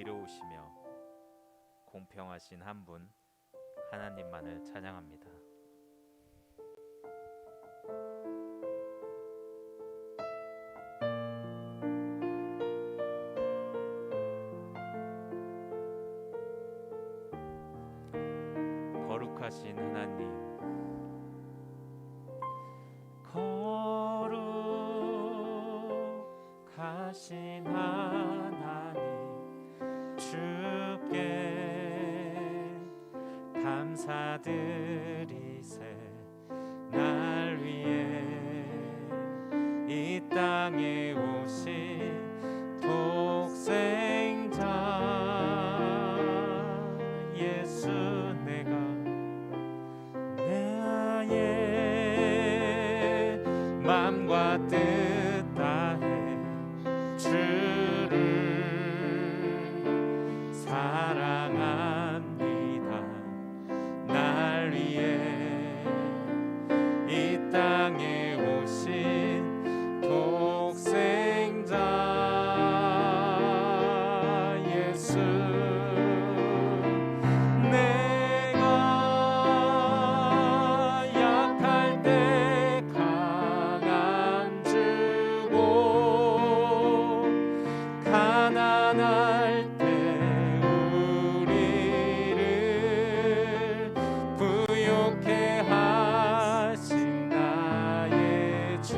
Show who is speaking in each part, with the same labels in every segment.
Speaker 1: 의로우시며 공평하신 한 분 하나님만을 찬양합니다. 거룩하신 하나님, 거룩하신 하나님, 주께 감사드리세. 날 위해 이 땅에 오신 독생자 예수, 내가 나의 맘과 뜻 다해 주를 사랑합니다. 날 위해 이 땅에 오신 독생자 예수, 가난할 때 우리를 부욕해 하신 나의 주,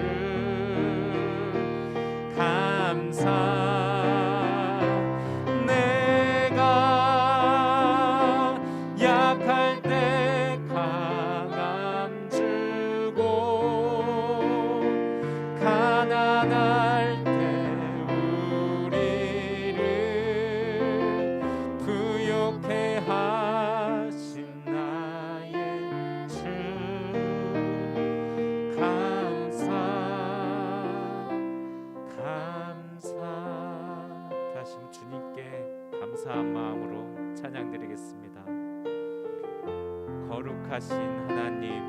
Speaker 1: 감사. 내가 약할 때 강함 주고 가난할 때 하신 나의 주, 감사. 다시 주님께 감사한 마음으로 찬양드리겠습니다. 거룩하신 하나님,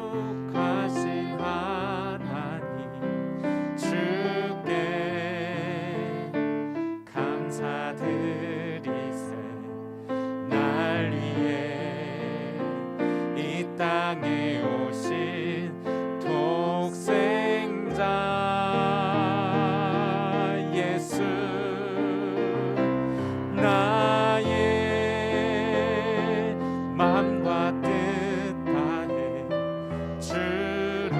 Speaker 1: 거룩하신 하나님, 주께 감사드리세. 날 위해 이 땅에 오신 독생자 예수, 나의 마음과 뜻 다해 주를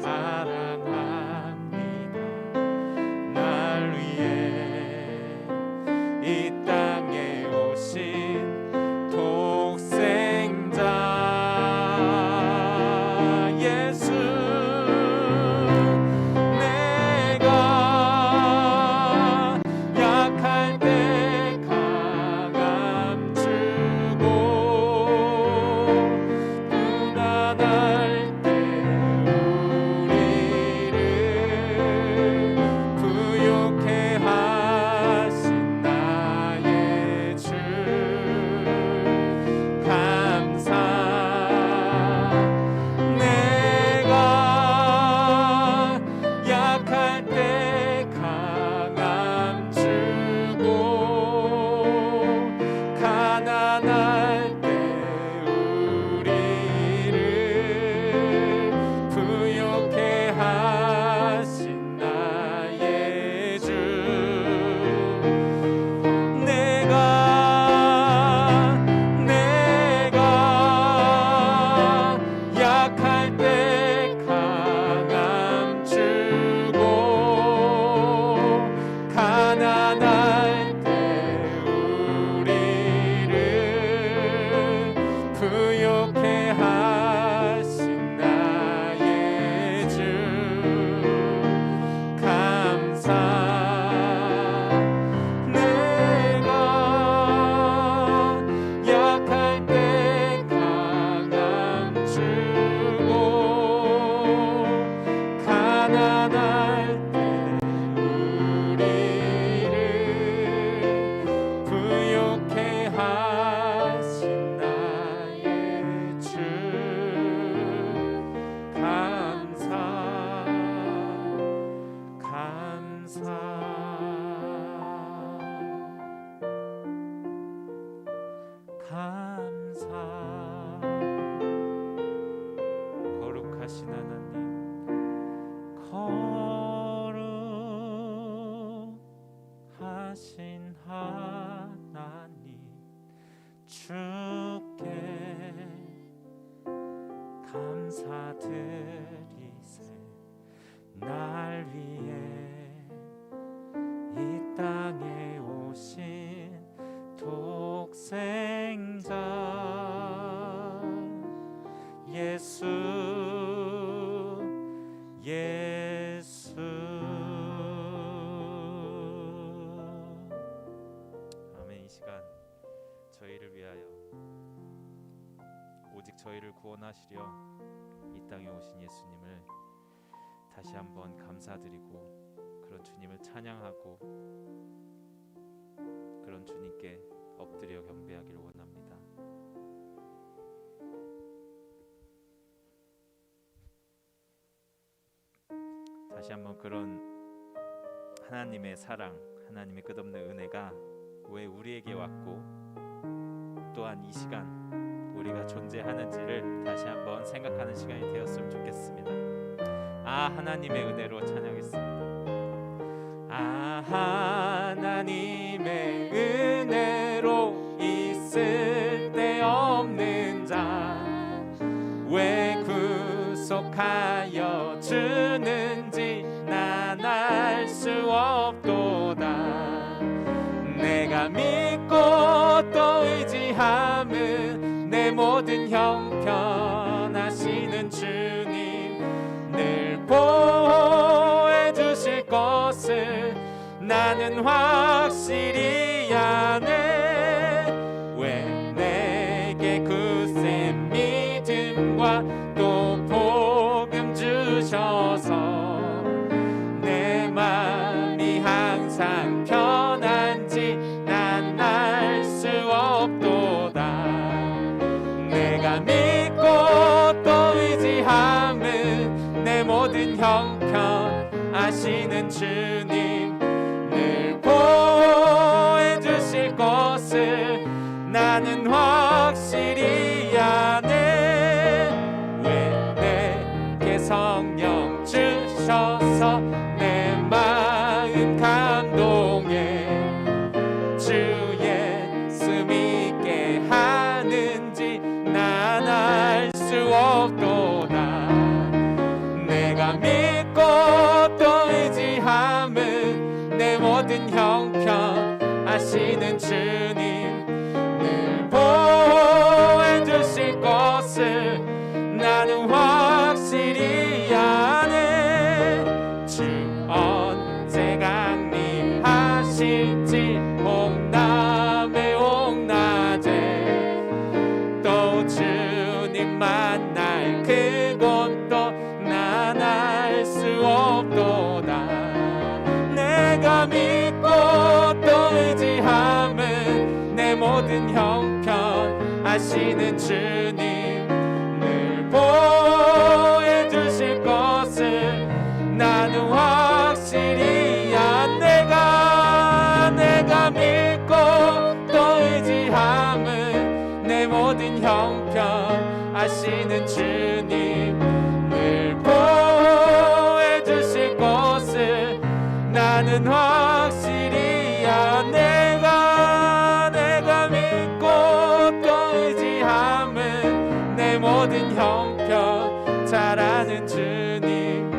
Speaker 1: 사랑합니다. 날 위해 이 땅에 오신 독생자 예수, 내가 약할 때 강함 주고 가난할 때 우리를 부욕해 하신 나의 주, 감사. 내가 약할 때 강함 주고 가난할 때 우리를 부욕해 하신 나의 주, 내가 약할 때 강함 주고 가난할 때 우리를 부욕해 하신 나의 주, 감사. 내가 약할 때 강함 주고 거룩하신 하나님, 거룩하신 하나님, 주께 감사드리세. 날 위해 이 땅에 오신 독생자 예수, 예수. 아멘. 이 시간 저희를 위하여 오직 저희를 구원하시려 이 땅에 오신 예수님을 다시 한번 감사드리고 그런 주님을 찬양하고 그런 주님께 엎드려 경배하기를 원합니다. 다시 한번 그런 하나님의 사랑, 하나님의 끝없는 은혜가 왜 우리에게 왔고 또한 이 시간 우리가 존재하는지를 다시 한번 생각하는 시간이 되었으면 좋겠습니다. 아, 하나님의 은혜로 찬양했습니다. 아, 하나님의 은혜로 있을 데 없는 자 왜 구속하여 주는지 난 알 수 없도다. 내가 믿고 또 의지함은 내 모든 형편하시는 주님 늘 보호해 주실 것을 나는 확실히 아네. 왜 내게 굳센 믿음과 또 복음 주셔서 내 맘이 항상 편한지 난 알 수 없도다. 내가 믿고 또 의지함은 내 모든 형편 아시는 주님 늘 보호해 주실 것을 나는 확실히 아네. 왜 내게 성령 주셔서 내 마음 감동해 주 예수 믿게 하는지 난 알 수 없도다. 내가 믿고 또 의지함은 내 모든 형편 아시는 주님 늘 보호해 주실 것을 나는 확실히 아네. 주 언제 강림하실지 홍남의 홍낮에 또 주님 만날 그곳도 난 알 수 없도다. 내가 믿고 또 의지함은 내 모든 형편 아시는 주님 늘 보호해 주실 것을 나는 확실히 내가 믿고 또 의지함은 내 모든 형편 아시는 주님 늘 보호해 주실 것을 나는 확실히 내가 믿고 또 의지함은 내 모든 형편 잘 아는 주님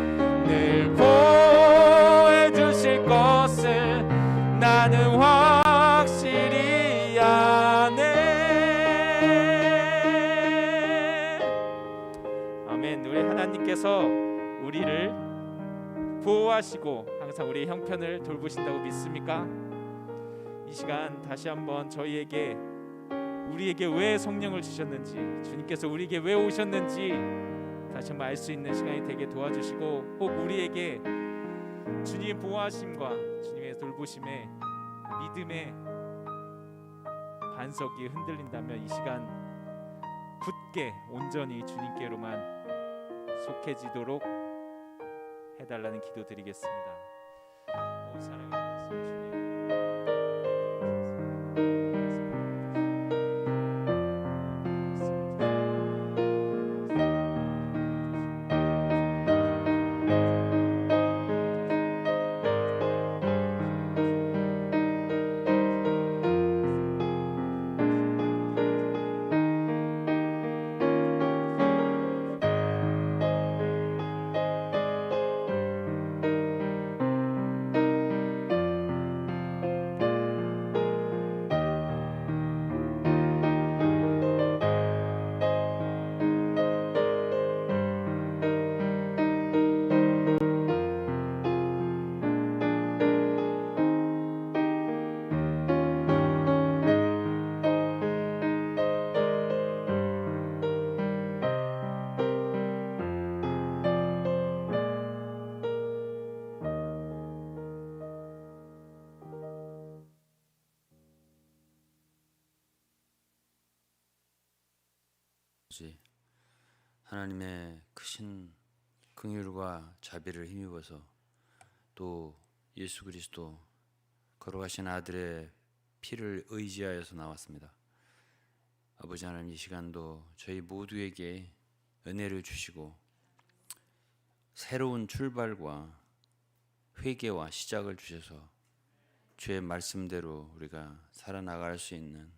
Speaker 1: 늘 보호해 주실 것을 나는 확실히 아네. 아멘. 우리 하나님께서 우리를 보호하시고 항상 우리의 형편을 돌보신다고 믿습니까? 이 시간 다시 한번 저희에게 우리에게 왜 성령을 주셨는지 주님께서 우리에게 왜 오셨는지 다시 한번 알 수 있는 시간이 되게 도와주시고 혹 우리에게 주님의 보호하심과 주님의 돌보심에 믿음의 반석이 흔들린다면 이 시간 굳게 온전히 주님께로만 속해지도록 해달라는 기도 드리겠습니다. 오, 사랑의 말씀 주님.
Speaker 2: 아버지, 하나님의 크신 긍휼과 자비를 힘입어서 또 예수 그리스도 걸어가신 아들의 피를 의지하여서 나왔습니다. 아버지 하나님, 이 시간도 저희 모두에게 은혜를 주시고 새로운 출발과 회개와 시작을 주셔서 주의 말씀대로 우리가 살아나갈 수 있는,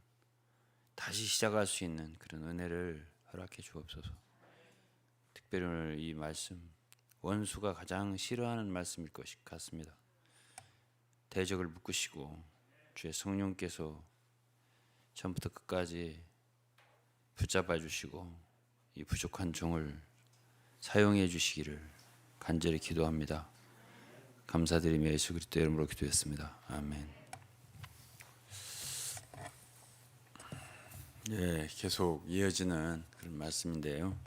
Speaker 2: 다시 시작할 수 있는 그런 은혜를 허락해 주옵소서. 특별히 오늘 이 말씀, 원수가 가장 싫어하는 말씀일 것 같습니다. 대적을 묶으시고 주의 성령께서 처음부터 끝까지 붙잡아 주시고 이 부족한 종을 사용해 주시기를 간절히 기도합니다. 감사드리며 예수 그리스도 이름으로 기도했습니다. 아멘. 예, 계속 이어지는 그런 말씀인데요.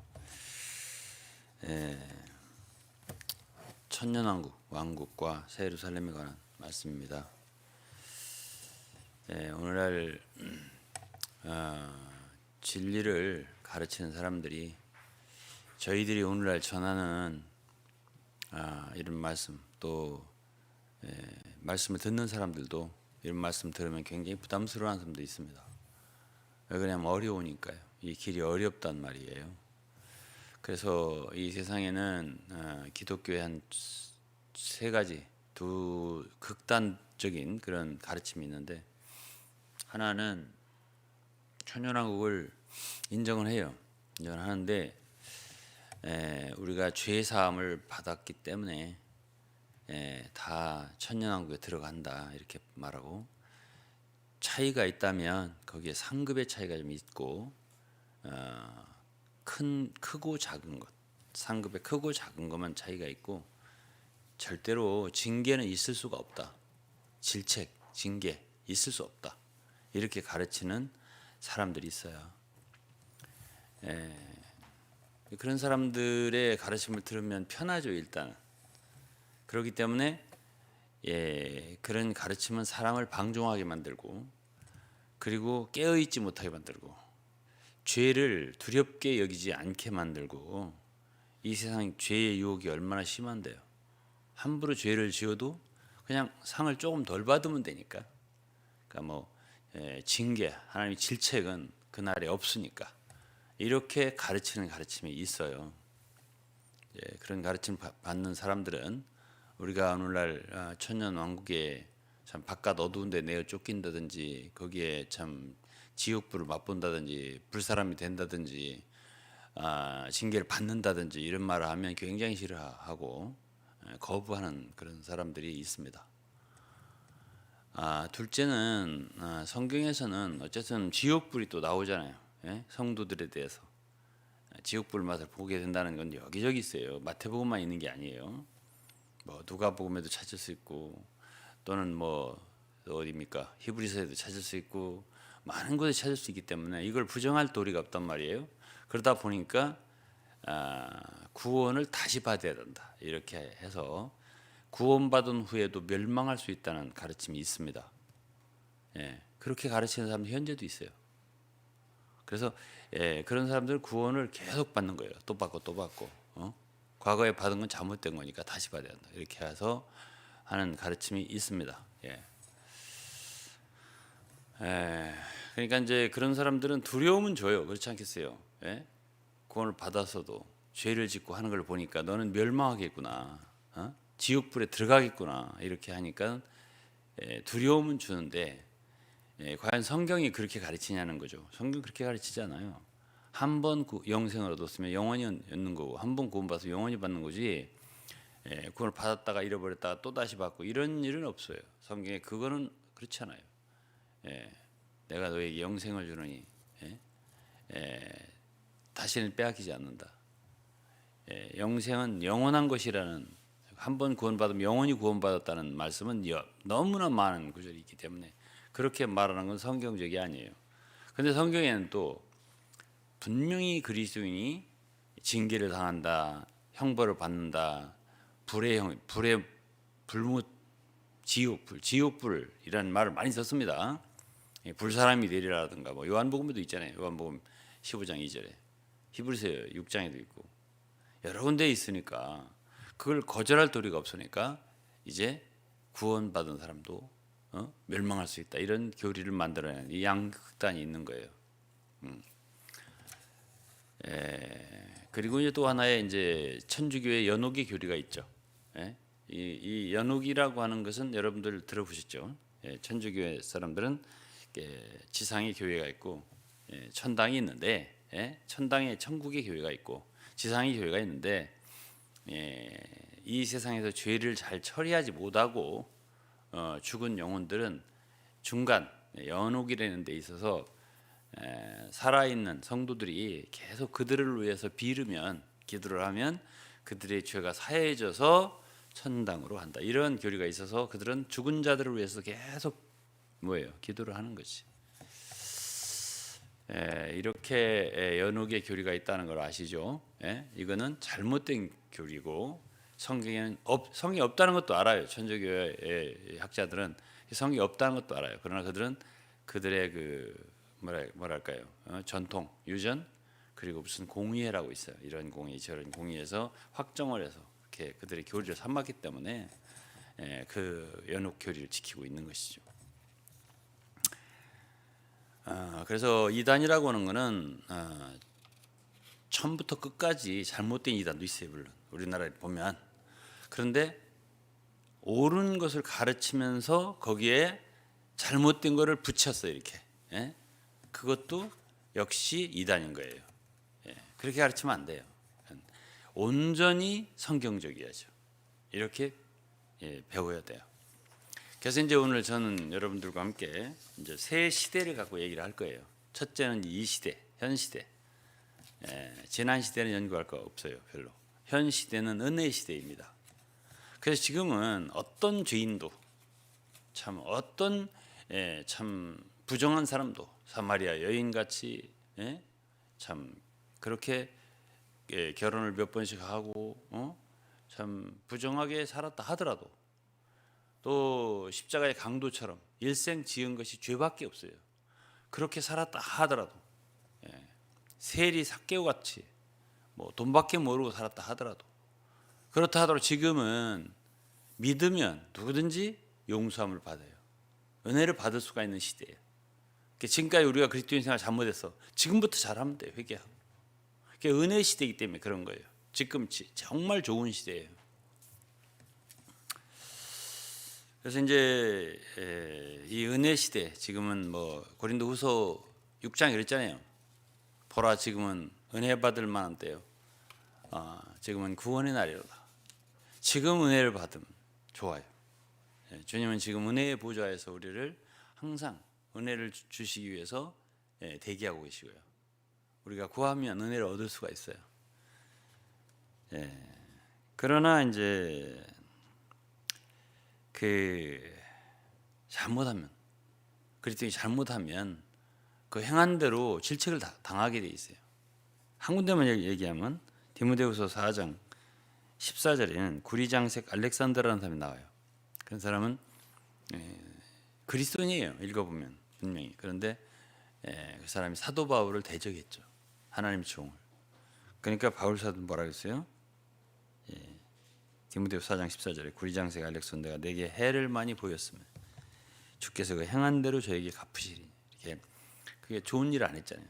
Speaker 2: 천년왕국, 왕국과 새 예루살렘에 관한 말씀입니다. 오늘날 진리를 가르치는 사람들이, 저희들이 오늘날 전하는 이런 말씀, 또 말씀을 듣는 사람들도 이런 말씀 들으면 굉장히 부담스러워하는 사람도 있습니다. 왜 그러냐면 어려우니까요. 이 길이 어렵단 말이에요. 그래서 이 세상에는 기독교의 한 세 가지, 두 극단적인 그런 가르침이 있는데, 하나는 천년왕국을 인정을 해요. 인정을 하는데 우리가 죄 사함을 받았기 때문에 다 천년왕국에 들어간다 이렇게 말하고, 차이가 있다면 거기에 상급의 차이가 좀 있고, 크고 작은 것, 상급의 크고 작은 것만 차이가 있고, 절대로 징계는 있을 수가 없다. 질책, 징계 있을 수 없다. 이렇게 가르치는 사람들이 있어요. 그런 사람들의 가르침을 들으면 편하죠, 일단. 그렇기 때문에 그런 가르침은 사람을 방종하게 만들고, 그리고 깨어있지 못하게 만들고, 죄를 두렵게 여기지 않게 만들고, 이 세상 죄의 유혹이 얼마나 심한데요. 함부로 죄를 지어도 그냥 상을 조금 덜 받으면 되니까. 그러니까 징계, 하나님의 질책은 그날에 없으니까. 이렇게 가르치는 가르침이 있어요. 그런 가르침 받는 사람들은 우리가 오늘날 천년 왕국에 참 바깥 어두운 데 내어 쫓긴다든지, 거기에 참 지옥불을 맛본다든지, 불사람이 된다든지, 징계를 받는다든지 이런 말을 하면 굉장히 싫어하고 거부하는 그런 사람들이 있습니다. 둘째는 성경에서는 어쨌든 지옥불이 또 나오잖아요. 성도들에 대해서 지옥불 맛을 보게 된다는 건 여기저기 있어요. 마태복음만 있는 게 아니에요. 누가복음에도 찾을 수 있고, 또는 어디입니까? 히브리서에도 찾을 수 있고, 많은 곳에 찾을 수 있기 때문에 이걸 부정할 도리가 없단 말이에요. 그러다 보니까 구원을 다시 받아야 된다. 이렇게 해서 구원받은 후에도 멸망할 수 있다는 가르침이 있습니다. 그렇게 가르치는 사람들 현재도 있어요. 그래서 그런 사람들은 구원을 계속 받는 거예요. 또 받고 또 받고. 과거에 받은 건 잘못된 거니까 다시 받아야 한다. 이렇게 해서 하는 가르침이 있습니다. 그러니까 이제 그런 사람들은 두려움은 줘요. 그렇지 않겠어요? 구원을 받아서도 죄를 짓고 하는 걸 보니까 너는 멸망하겠구나, 지옥불에 들어가겠구나, 이렇게 하니까 두려움은 주는데, 과연 성경이 그렇게 가르치냐는 거죠. 성경 그렇게 가르치지 않아요. 한 번 영생을 얻었으면 영원히 얻는 거고, 한 번 구원받아서 영원히 받는 거지, 구원을 받았다가 잃어버렸다가 또 다시 받고 이런 일은 없어요. 성경에 그거는 그렇지 않아요. 내가 너에게 영생을 주노니 다시는 빼앗기지 않는다. 영생은 영원한 것이라는, 한 번 구원받으면 영원히 구원받았다는 말씀은 너무나 많은 구절이 있기 때문에 그렇게 말하는 건 성경적이 아니에요. 그런데 성경에는 또 분명히 그리스도인이 징계를 당한다, 형벌을 받는다, 불의 불못 지옥불이라는 말을 많이 썼습니다. 불사람이 되리라든가 요한복음에도 있잖아요. 요한복음 15장 2절에 히브리서 6장에도 있고 여러 군데 있으니까 그걸 거절할 도리가 없으니까 이제 구원받은 사람도 멸망할 수 있다. 이런 교리를 만들어내는 이 양극단이 있는 거예요. 그리고 이제 또 하나의 이제 천주교의 연옥의 교리가 있죠. 이 연옥이라고 하는 것은 여러분들 들어보셨죠? 천주교의 사람들은 지상의 교회가 있고 천당이 있는데 천당에 천국의 교회가 있고 지상의 교회가 있는데 이 세상에서 죄를 잘 처리하지 못하고 죽은 영혼들은 중간 연옥이라는 데 있어서 살아있는 성도들이 계속 그들을 위해서 빌으면 기도를 하면 그들의 죄가 사해져서 천당으로 간다. 이런 교리가 있어서 그들은 죽은 자들을 위해서 계속 기도를 하는 것이. 이렇게 연옥의 교리가 있다는 걸 아시죠? 이거는 잘못된 교리고 성경에는 성이 없다는 것도 알아요. 천주교의 학자들은 성이 없다는 것도 알아요. 그러나 그들은 그들의 그 뭐랄까요? 전통, 유전 그리고 무슨 공의회라고 있어요. 이런 공의, 저런 공의에서 확정을 해서 이렇게 그들의 교리를 삼았기 때문에 그 연옥 교리를 지키고 있는 것이죠. 그래서 이단이라고 하는 것은 처음부터 끝까지 잘못된 이단도 있어요. 물론 우리나라에 보면. 그런데 옳은 것을 가르치면서 거기에 잘못된 것을 붙였어요. 이렇게. 그것도 역시 이단인 거예요. 그렇게 가르치면 안 돼요. 온전히 성경적이야죠. 이렇게 배워야 돼요. 그래서 이제 오늘 저는 여러분들과 함께 이제 세 시대를 갖고 얘기를 할 거예요. 첫째는 이 시대, 현 시대. 지난 시대는 연구할 거 없어요, 별로. 현 시대는 은혜 시대입니다. 그래서 지금은 어떤 죄인도 참 어떤 참 부정한 사람도 사마리아 여인같이 참 그렇게 결혼을 몇 번씩 하고 참 부정하게 살았다 하더라도 또 십자가의 강도처럼 일생 지은 것이 죄밖에 없어요. 그렇게 살았다 하더라도 세리 삭개오같이 뭐 돈밖에 모르고 살았다 하더라도 그렇다 하더라도 지금은 믿으면 누구든지 용서함을 받아요. 은혜를 받을 수가 있는 시대예요. 지금까지 우리가 그리스도인 생활 잘못했어. 지금부터 잘하면 돼요. 회개하고. 그게 은혜 시대이기 때문에 그런 거예요. 지금 정말 좋은 시대예요. 그래서 이제 이 은혜 시대 지금은 뭐 고린도후서 6장에 그랬잖아요. 보라 지금은 은혜 받을 만한 때요. 지금은 구원의 날이로다. 지금 은혜를 받으면 좋아요. 주님은 지금 은혜의 보좌에서 우리를 항상 은혜를 주시기 위해서 대기하고 계시고요. 우리가 구하면 은혜를 얻을 수가 있어요. 그러나 이제 잘못하면 그리스도인이 잘못하면 그 행한 대로 질책을 당하게 돼 있어요. 한 군데만 얘기하면 디모데후서 4장 14절에는 구리장색 알렉산더라는 사람이 나와요. 그런 사람은 그리스도인이에요. 읽어보면 분명히. 그런데 그 사람이 사도 바울을 대적했죠. 하나님의 종을. 그러니까 바울 사도는 뭐라 그랬어요? 디모데후서 4장 14절에 구리장색 알렉산더가 내게 해를 많이 보였으면 주께서 그 행한 대로 저에게 갚으시리. 이렇게 그게 좋은 일 안 했잖아요.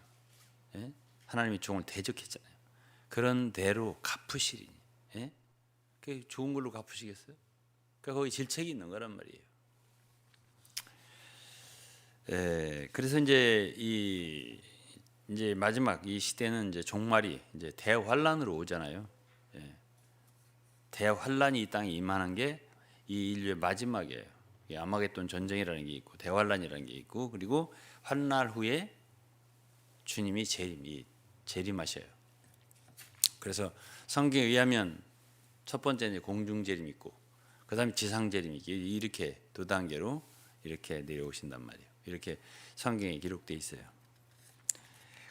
Speaker 2: 하나님의 종을 대적했잖아요. 그런 대로 갚으시리. 그게 좋은 걸로 갚으시겠어요? 그러니까 거기 질책이 있는 거란 말이에요. 그래서 이제 마지막 이 시대는 이제 종말이 이제 대환란으로 오잖아요. 대환란이 이 땅에 임하는 게 이 인류의 마지막이에요. 아마겟돈 전쟁이라는 게 있고 대환란이라는 게 있고 그리고 환난 후에 주님이 재림하셔요. 그래서 성경에 의하면 첫 번째 이제 공중 재림 있고 그다음에 지상 재림이 이렇게 두 단계로 이렇게 내려오신단 말이에요. 이렇게 성경에 기록돼 있어요.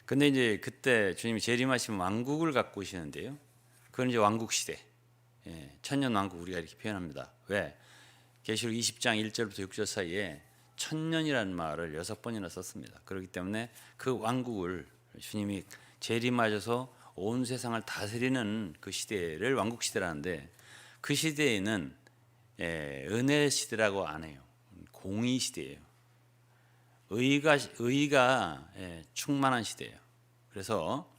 Speaker 2: 근데 이제 그때 주님이 재림하시면 왕국을 갖고 오시는데요. 그건 이제 왕국 시대. 천년 왕국 우리가 이렇게 표현합니다. 왜? 계시록 20장 1절부터 6절 사이에 천년이라는 말을 6번이나 썼습니다. 그렇기 때문에 그 왕국을 주님이 재림하셔서 온 세상을 다스리는 그 시대를 왕국 시대라는데, 그 시대에는 은혜 시대라고 안 해요. 공의 시대예요. 의가 충만한 시대예요. 그래서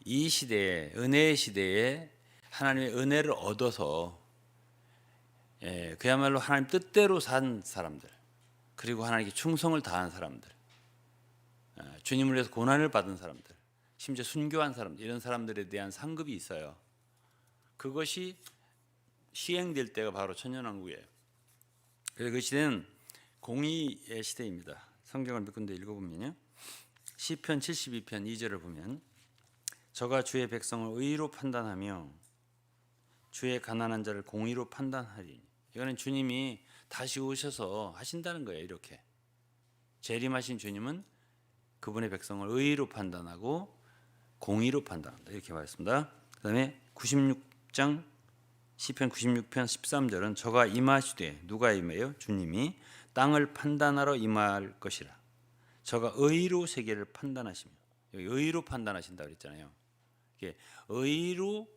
Speaker 2: 이 시대에, 은혜의 시대에 하나님의 은혜를 얻어서 그야말로 하나님 뜻대로 산 사람들, 그리고 하나님께 충성을 다한 사람들, 주님을 위해서 고난을 받은 사람들, 심지어 순교한 사람들, 이런 사람들에 대한 상급이 있어요. 그것이 시행될 때가 바로 천년왕국이에요. 그래서 그 시대는 공의의 시대입니다. 성경을 몇 군데 읽어보면요, 시편 72편 2절을 보면, 저가 주의 백성을 의로 판단하며 주의 가난한 자를 공의로 판단하리니. 이거는 주님이 다시 오셔서 하신다는 거예요. 이렇게 재림하신 주님은 그분의 백성을 의로 판단하고 공의로 판단한다, 이렇게 말했습니다. 그 다음에 96장 시편 96편 13절은 저가 임하시되, 누가 임해요? 주님이 땅을 판단하러 임할 것이라. 저가 의로 세계를 판단하시며. 여기 의로 판단하신다 그랬잖아요. 이게 의로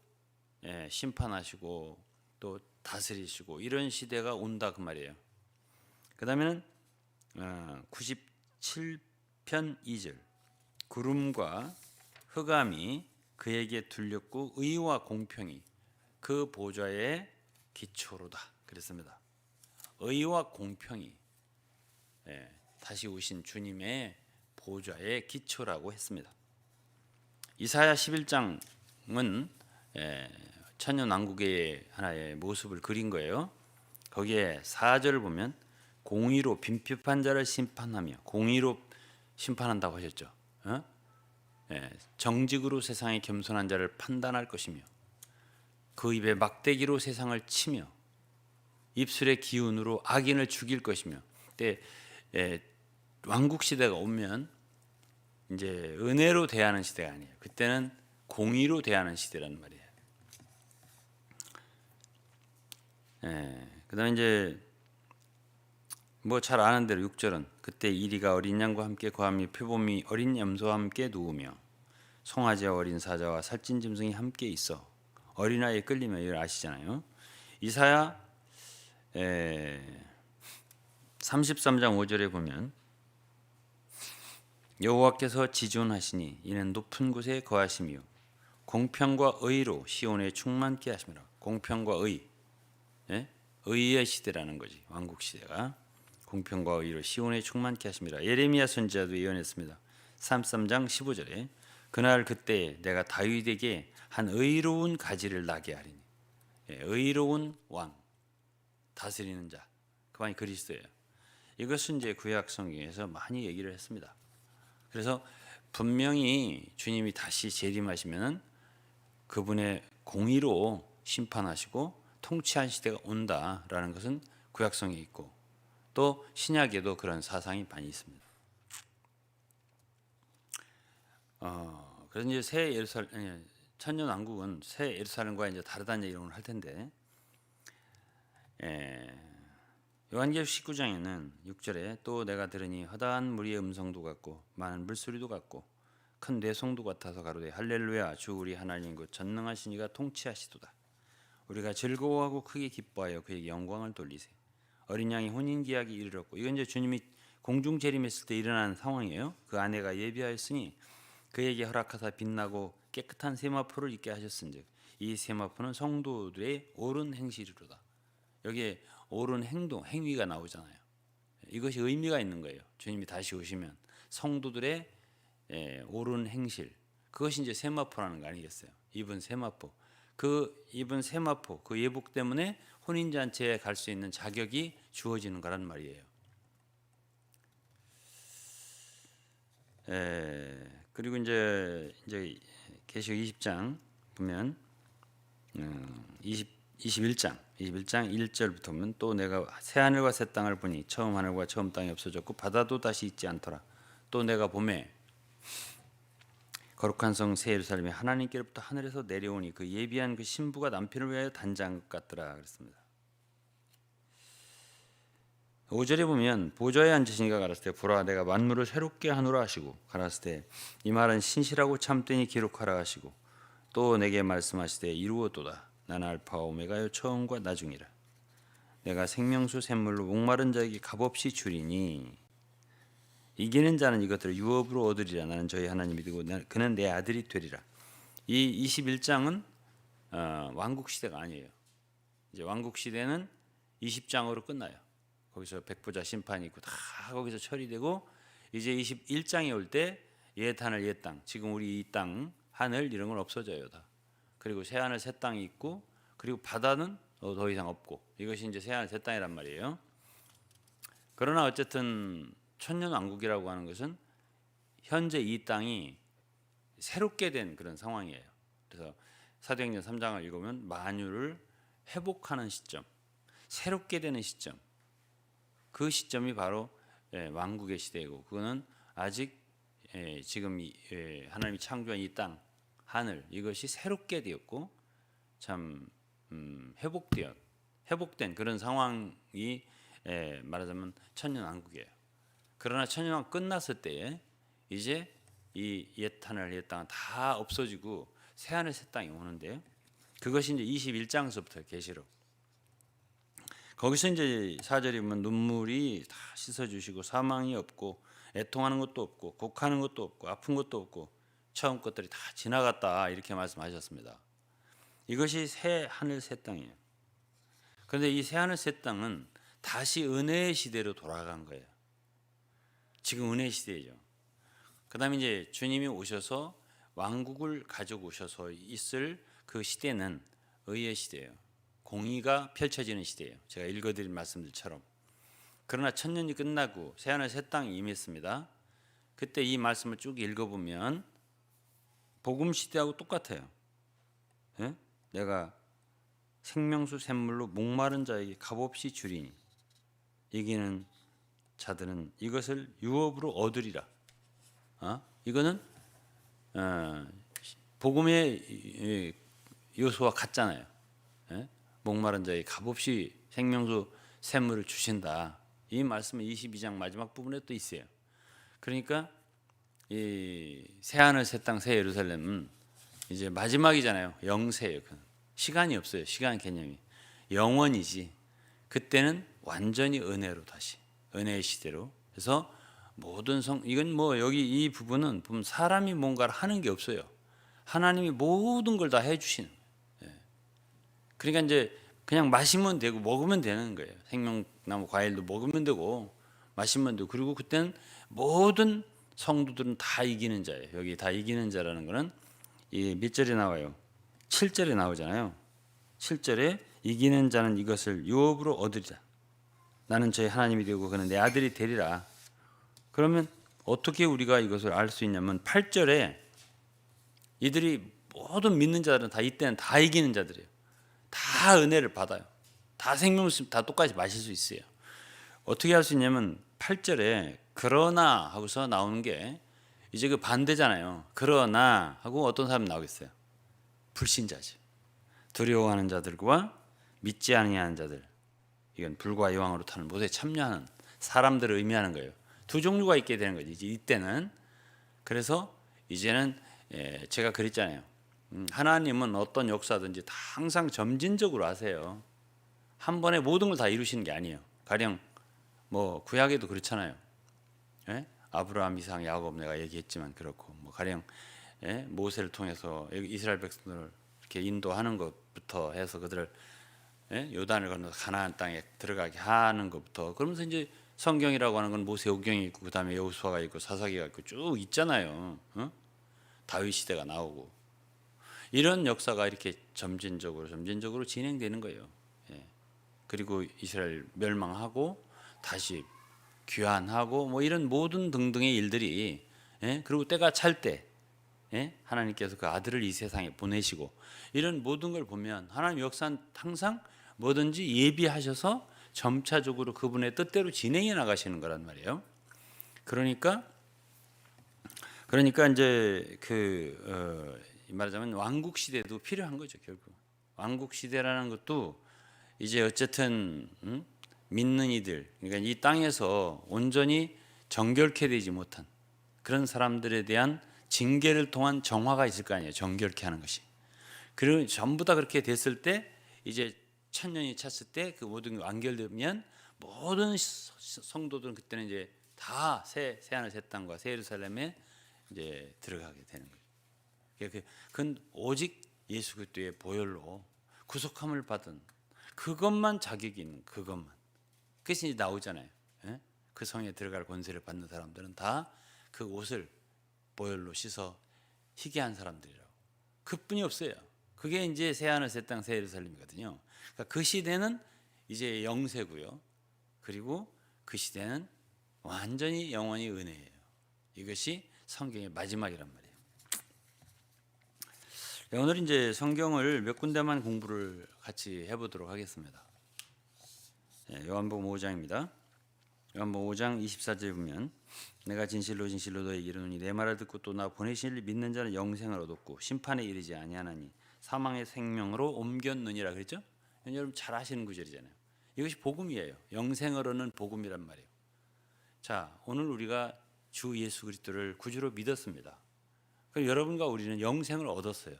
Speaker 2: 심판하시고 또 다스리시고 이런 시대가 온다, 그 말이에요. 그 다음에는 97편 2절, 구름과 흑암이 그에게 둘렸고 의와 공평이 그 보좌의 기초로다 그랬습니다. 의와 공평이 다시 오신 주님의 보좌의 기초라고 했습니다. 이사야 11장은 천년왕국의 하나의 모습을 그린 거예요. 거기에 4절을 보면 공의로 빈핍한 자를 심판하며, 공의로 심판한다고 하셨죠. 정직으로 세상의 겸손한 자를 판단할 것이며, 그 입에 막대기로 세상을 치며 입술의 기운으로 악인을 죽일 것이며. 근데 왕국 시대가 오면 이제 은혜로 대하는 시대가 아니에요. 그때는 공의로 대하는 시대란 말이에요. 그다음에 이제 뭐 잘 아는 대로 6절은 그때 이리가 어린 양과 함께 거함이 표범이 어린 염소와 함께 누우며 송아지와 어린 사자와 살찐 짐승이 함께 있어 어린아이에 끌리며, 이걸 아시잖아요. 이사야 33장 5절에 보면 여호와께서 지존하시니 이는 높은 곳에 거하시며 공평과 의로 시온에 충만케 하심이라. 공평과 의, 의의 시대라는 거지. 왕국 시대가 공평과 의로 시온에 충만케 하심이라. 예레미야 선지자도 예언했습니다. 33장 15절에 그날 그때 내가 다윗에게 한 의로운 가지를 나게 하리니. 의로운 왕, 다스리는 자, 그만이 그리스도예요. 이것은 이제 구약 성경에서 많이 얘기를 했습니다. 그래서 분명히 주님이 다시 재림하시면은 그분의 공의로 심판하시고 통치한 시대가 온다라는 것은 구약성에 있고, 또 신약에도 그런 사상이 많이 있습니다. 그래서 이제 새 예루살렘, 천년 왕국은 새 예루살렘과 이제 다르다는 얘기를 할 텐데, 요한계시록 19장에는 6절에 또 내가 들으니 허다한 무리의 음성도 같고 많은 물소리도 같고 큰 뇌성도 같아서 가로되 할렐루야, 주 우리 하나님 곧 전능하신 이가 통치하시도다. 우리가 즐거워하고 크게 기뻐하여 그에게 영광을 돌리세. 어린 양이 혼인 기약이 이르렀고, 이건 이제 주님이 공중 재림했을 때 일어난 상황이에요. 그 아내가 예비하였으니 그에게 허락하사 빛나고 깨끗한 세마포를 입게 하셨은즉 이 세마포는 성도들의 옳은 행실이로다. 여기에 옳은 행동, 행위가 나오잖아요. 이것이 의미가 있는 거예요. 주님이 다시 오시면 성도들의 옳은 행실, 그것이 이제 세마포라는 거 아니겠어요? 입은 세마포. 그 입은 세마포, 그 예복 때문에 혼인 잔치에 갈 수 있는 자격이 주어지는 거란 말이에요. 그리고 이제 계시록 20장 보면 21장 1절부터 보면 또 내가 새 하늘과 새 땅을 보니 처음 하늘과 처음 땅이 없어졌고 바다도 다시 있지 않더라. 또 내가 봄에 거룩한 성 새 예루살렘이 하나님께로부터 하늘에서 내려오니 그 예비한 그 신부가 남편을 위하여 단장한 것 같더라 그랬습니다. 5절에 보면 보좌에 앉으신 이가 가라사대 보라 내가 만물을 새롭게 하노라 하시고 가라사대 이 말은 신실하고 참되니 기록하라 하시고 또 내게 말씀하시되 이루었도다 나는 알파와 오메가요 처음과 나중이라 내가 생명수 샘물로 목마른 자에게 값없이 주리니 이기는 자는 이것들을 유업으로 얻으리라 나는 저희 하나님이 되고 그는 내 아들이 되리라. 이 21장은 왕국 시대가 아니에요. 이제 왕국 시대는 20장으로 끝나요. 거기서 백부자 심판이 있고 다 거기서 처리되고 이제 21장에 올 때 옛 하늘 옛 땅, 지금 우리 이 땅 하늘 이런 건 없어져요 다. 그리고 새 하늘 새 땅이 있고 그리고 바다는 더 이상 없고 이것이 이제 새 하늘 새 땅이란 말이에요. 그러나 어쨌든 천년 왕국이라고 하는 것은 현재 이 땅이 새롭게 된 그런 상황이에요. 그래서 사도행전 3장을 읽으면 만유를 회복하는 시점, 새롭게 되는 시점, 그 시점이 바로 왕국의 시대이고 그거는 아직 지금 하나님이 창조한 이 땅, 하늘 이것이 새롭게 되었고 참 회복된 그런 상황이 말하자면 천년 왕국이에요. 그러나 천년 왕국 끝났을 때에 이제 이 옛 하늘 옛 땅은 다 없어지고 새 하늘 새 땅이 오는데요. 그것이 이제 21장서부터 계시록. 거기서 이제 4절에 보면 눈물이 다 씻어주시고 사망이 없고 애통하는 것도 없고 곡하는 것도 없고 아픈 것도 없고 처음 것들이 다 지나갔다 이렇게 말씀하셨습니다. 이것이 새 하늘 새 땅이에요. 그런데 이 새 하늘 새 땅은 다시 은혜의 시대로 돌아간 거예요. 지금 은혜 시대죠. 그다음에 이제 주님이 오셔서 왕국을 가지고 오셔서 있을 그 시대는 의의 시대예요. 공의가 펼쳐지는 시대예요. 제가 읽어드린 말씀들처럼. 그러나 천년이 끝나고 새하늘 새 땅이 임했습니다. 그때 이 말씀을 쭉 읽어보면 복음 시대하고 똑같아요. 예? 내가 생명수 샘물로 목마른 자에게 값없이 주리니 이기는 자들은 이것을 유업으로 얻으리라. 이거는 복음의 요소와 같잖아요. 예? 목마른 자에게 값없이 생명수 샘물을 주신다. 이 말씀은 22장 마지막 부분에 또 있어요. 그러니까 이 새하늘 새 땅 새 예루살렘은 이제 마지막이잖아요. 영세예요. 시간이 없어요. 시간 개념이 영원이지. 그때는 완전히 은혜로 다시 은혜의 시대로. 그래서 모든 이건 뭐 여기 이 부분은 보면 사람이 뭔가를 하는 게 없어요. 하나님이 모든 걸 다 해주시는. 그러니까 이제 그냥 마시면 되고 먹으면 되는 거예요. 생명나무 과일도 먹으면 되고 마시면 되고. 그리고 그때는 모든 성도들은 다 이기는 자예요. 여기 다 이기는 자라는 거는 이 몇 절에 나와요? 7절에 나오잖아요. 7절에 이기는 자는 이것을 유업으로 얻으리라. 나는 저희 하나님이 되고 그는 내 아들이 되리라. 그러면 어떻게 우리가 이것을 알 수 있냐면 8절에 이들이 모든 믿는 자들은 다 이때는 다 이기는 자들이에요. 다 은혜를 받아요. 다 생명수 다 똑같이 마실 수 있어요. 어떻게 할 수 있냐면 8절에 그러나 하고서 나오는 게 이제 그 반대잖아요. 그러나 하고 어떤 사람이 나오겠어요? 불신자죠. 두려워하는 자들과 믿지 아니하는 자들. 이건 불과 여왕으로 타는 못에 참여하는 사람들을 의미하는 거예요. 두 종류가 있게 되는 거지. 이때는. 그래서 이제는 제가 그랬잖아요. 하나님은 어떤 역사든지 다 항상 점진적으로 하세요. 한 번에 모든 걸 다 이루시는 게 아니에요. 가령 뭐 구약에도 그렇잖아요. 아브라함, 이삭, 야곱 내가 얘기했지만 그렇고 뭐 가령 모세를 통해서 이스라엘 백성들을 이렇게 인도하는 것부터 해서 그들을 요단을 건너 가나안 땅에 들어가게 하는 것부터 그러면서 이제 성경이라고 하는 건 모세오경이 있고 그다음에 여호수아가 있고 사사기가 있고 쭉 있잖아요. 다윗 시대가 나오고 이런 역사가 이렇게 점진적으로 진행되는 거예요. 그리고 이스라엘 멸망하고 다시 귀환하고 뭐 이런 모든 등등의 일들이 그리고 때가 찰 때 하나님께서 그 아들을 이 세상에 보내시고 이런 모든 걸 보면 하나님 역사는 항상 뭐든지 예비하셔서 점차적으로 그분의 뜻대로 진행해 나가시는 거란 말이에요. 그러니까 이제 말하자면 왕국 시대도 필요한 거죠. 결국 왕국 시대라는 것도 이제 어쨌든 믿는 이들, 그러니까 이 땅에서 온전히 정결케 되지 못한 그런 사람들에 대한 징계를 통한 정화가 있을 거 아니에요. 정결케 하는 것이. 그리고 전부 다 그렇게 됐을 때 이제 천년이 찼을 때 그 모든 게 완결되면 모든 성도들은 그때는 이제 다 새 하늘 새 땅과 새 예루살렘에 이제 들어가게 되는 거예요. 그건 오직 예수 그리스도의 보혈로 구속함을 받은 그것만 자격이 있는 그것만. 그것이 이제 나오잖아요. 예? 그 성에 들어갈 권세를 받는 사람들은 다 그 옷을 보혈로 씻어 희게 한 사람들이라고. 그뿐이 없어요. 그게 이제 새 하늘 새 땅 새 예루살렘이거든요. 그러니까 그 시대는 이제 영세고요. 그리고 그 시대는 완전히 영원히 은혜예요. 이것이 성경의 마지막이란 말이에요. 오늘 이제 성경을 몇 군데만 공부를 같이 해보도록 하겠습니다. 요한복음 5장입니다. 요한복음 5장 24절에 보면 내가 진실로 진실로 너에게 이르노니 내 말을 듣고 또 나 보내신 이를 믿는 자는 영생을 얻었고 심판에 이르지 아니하나니 사망의 생명으로 옮겼느니라 그랬죠? 여러분 잘 아시는 구절이잖아요. 이것이 복음이에요. 영생을 얻는 복음이란 말이에요. 자, 오늘 우리가 주 예수 그리스도를 구주로 믿었습니다. 그럼 여러분과 우리는 영생을 얻었어요.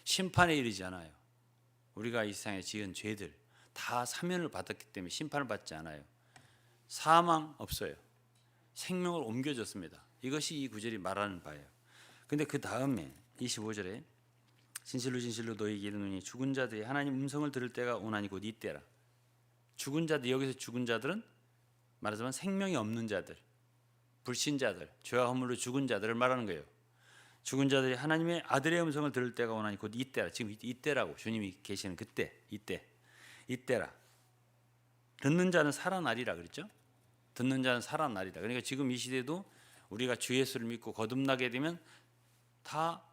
Speaker 2: 심판에 이르지 않아요. 우리가 이 세상에 지은 죄들 다 사면을 받았기 때문에 심판을 받지 않아요. 사망 없어요. 생명을 옮겨줬습니다. 이것이 이 구절이 말하는 바예요. 근데 그 다음에 25절에 진실로 진실로 너희에게 이르노니 죽은 자들이 하나님 음성을 들을 때가 오나니 곧 이때라. 죽은 자들, 여기서 죽은 자들은 말하자면 생명이 없는 자들, 불신자들, 죄와 허물로 죽은 자들을 말하는 거예요. 죽은 자들이 하나님의 아들의 음성을 들을 때가 오나니 곧 이때라. 지금 이때라고 주님이 계시는 그때, 이때라. 듣는 자는 살아나리라 그랬죠? 듣는 자는 살아나리라. 그러니까 지금 이 시대도 우리가 주 예수를 믿고 거듭나게 되면 다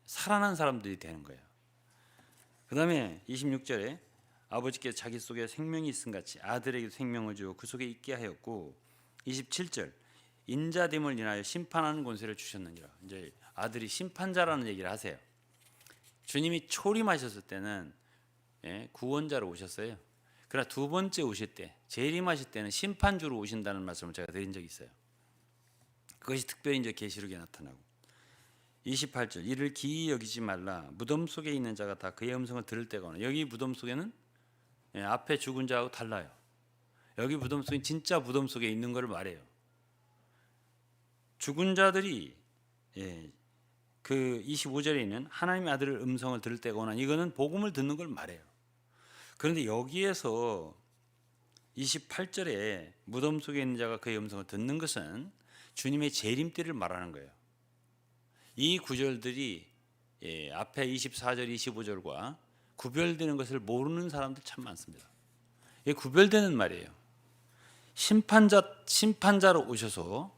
Speaker 2: 살아난 사람들이 되는 거예요. 그 다음에 26절에 아버지께서 자기 속에 생명이 있음 같이 아들에게 생명을 주어 그 속에 있게 하였고 27절 인자됨을 인하여 심판하는 권세를 주셨느니라. 이제 아들이 심판자라는 얘기를 하세요. 주님이 초림하셨을 때는 구원자로 오셨어요. 그러나 두 번째 오실 때 재림하실 때는 심판주로 오신다는 말씀을 제가 드린 적이 있어요. 그것이 특별히 이제 계시록에 나타나고 28절 이를 기이 여기지 말라. 무덤 속에 있는 자가 다 그의 음성을 들을 때가 오나. 여기 무덤 속에는 앞에 죽은 자하고 달라요. 여기 무덤 속에 진짜 무덤 속에 있는 것을 말해요. 죽은 자들이 그 25절에 있는 하나님의 아들의 음성을 들을 때가 오나. 이거는 복음을 듣는 걸 말해요. 그런데 여기에서 28절에 무덤 속에 있는 자가 그의 음성을 듣는 것은 주님의 재림 때를 말하는 거예요. 이 구절들이 앞에 24절, 25절과 구별되는 것을 모르는 사람들 참 많습니다. 이게 구별되는 말이에요. 심판자로 오셔서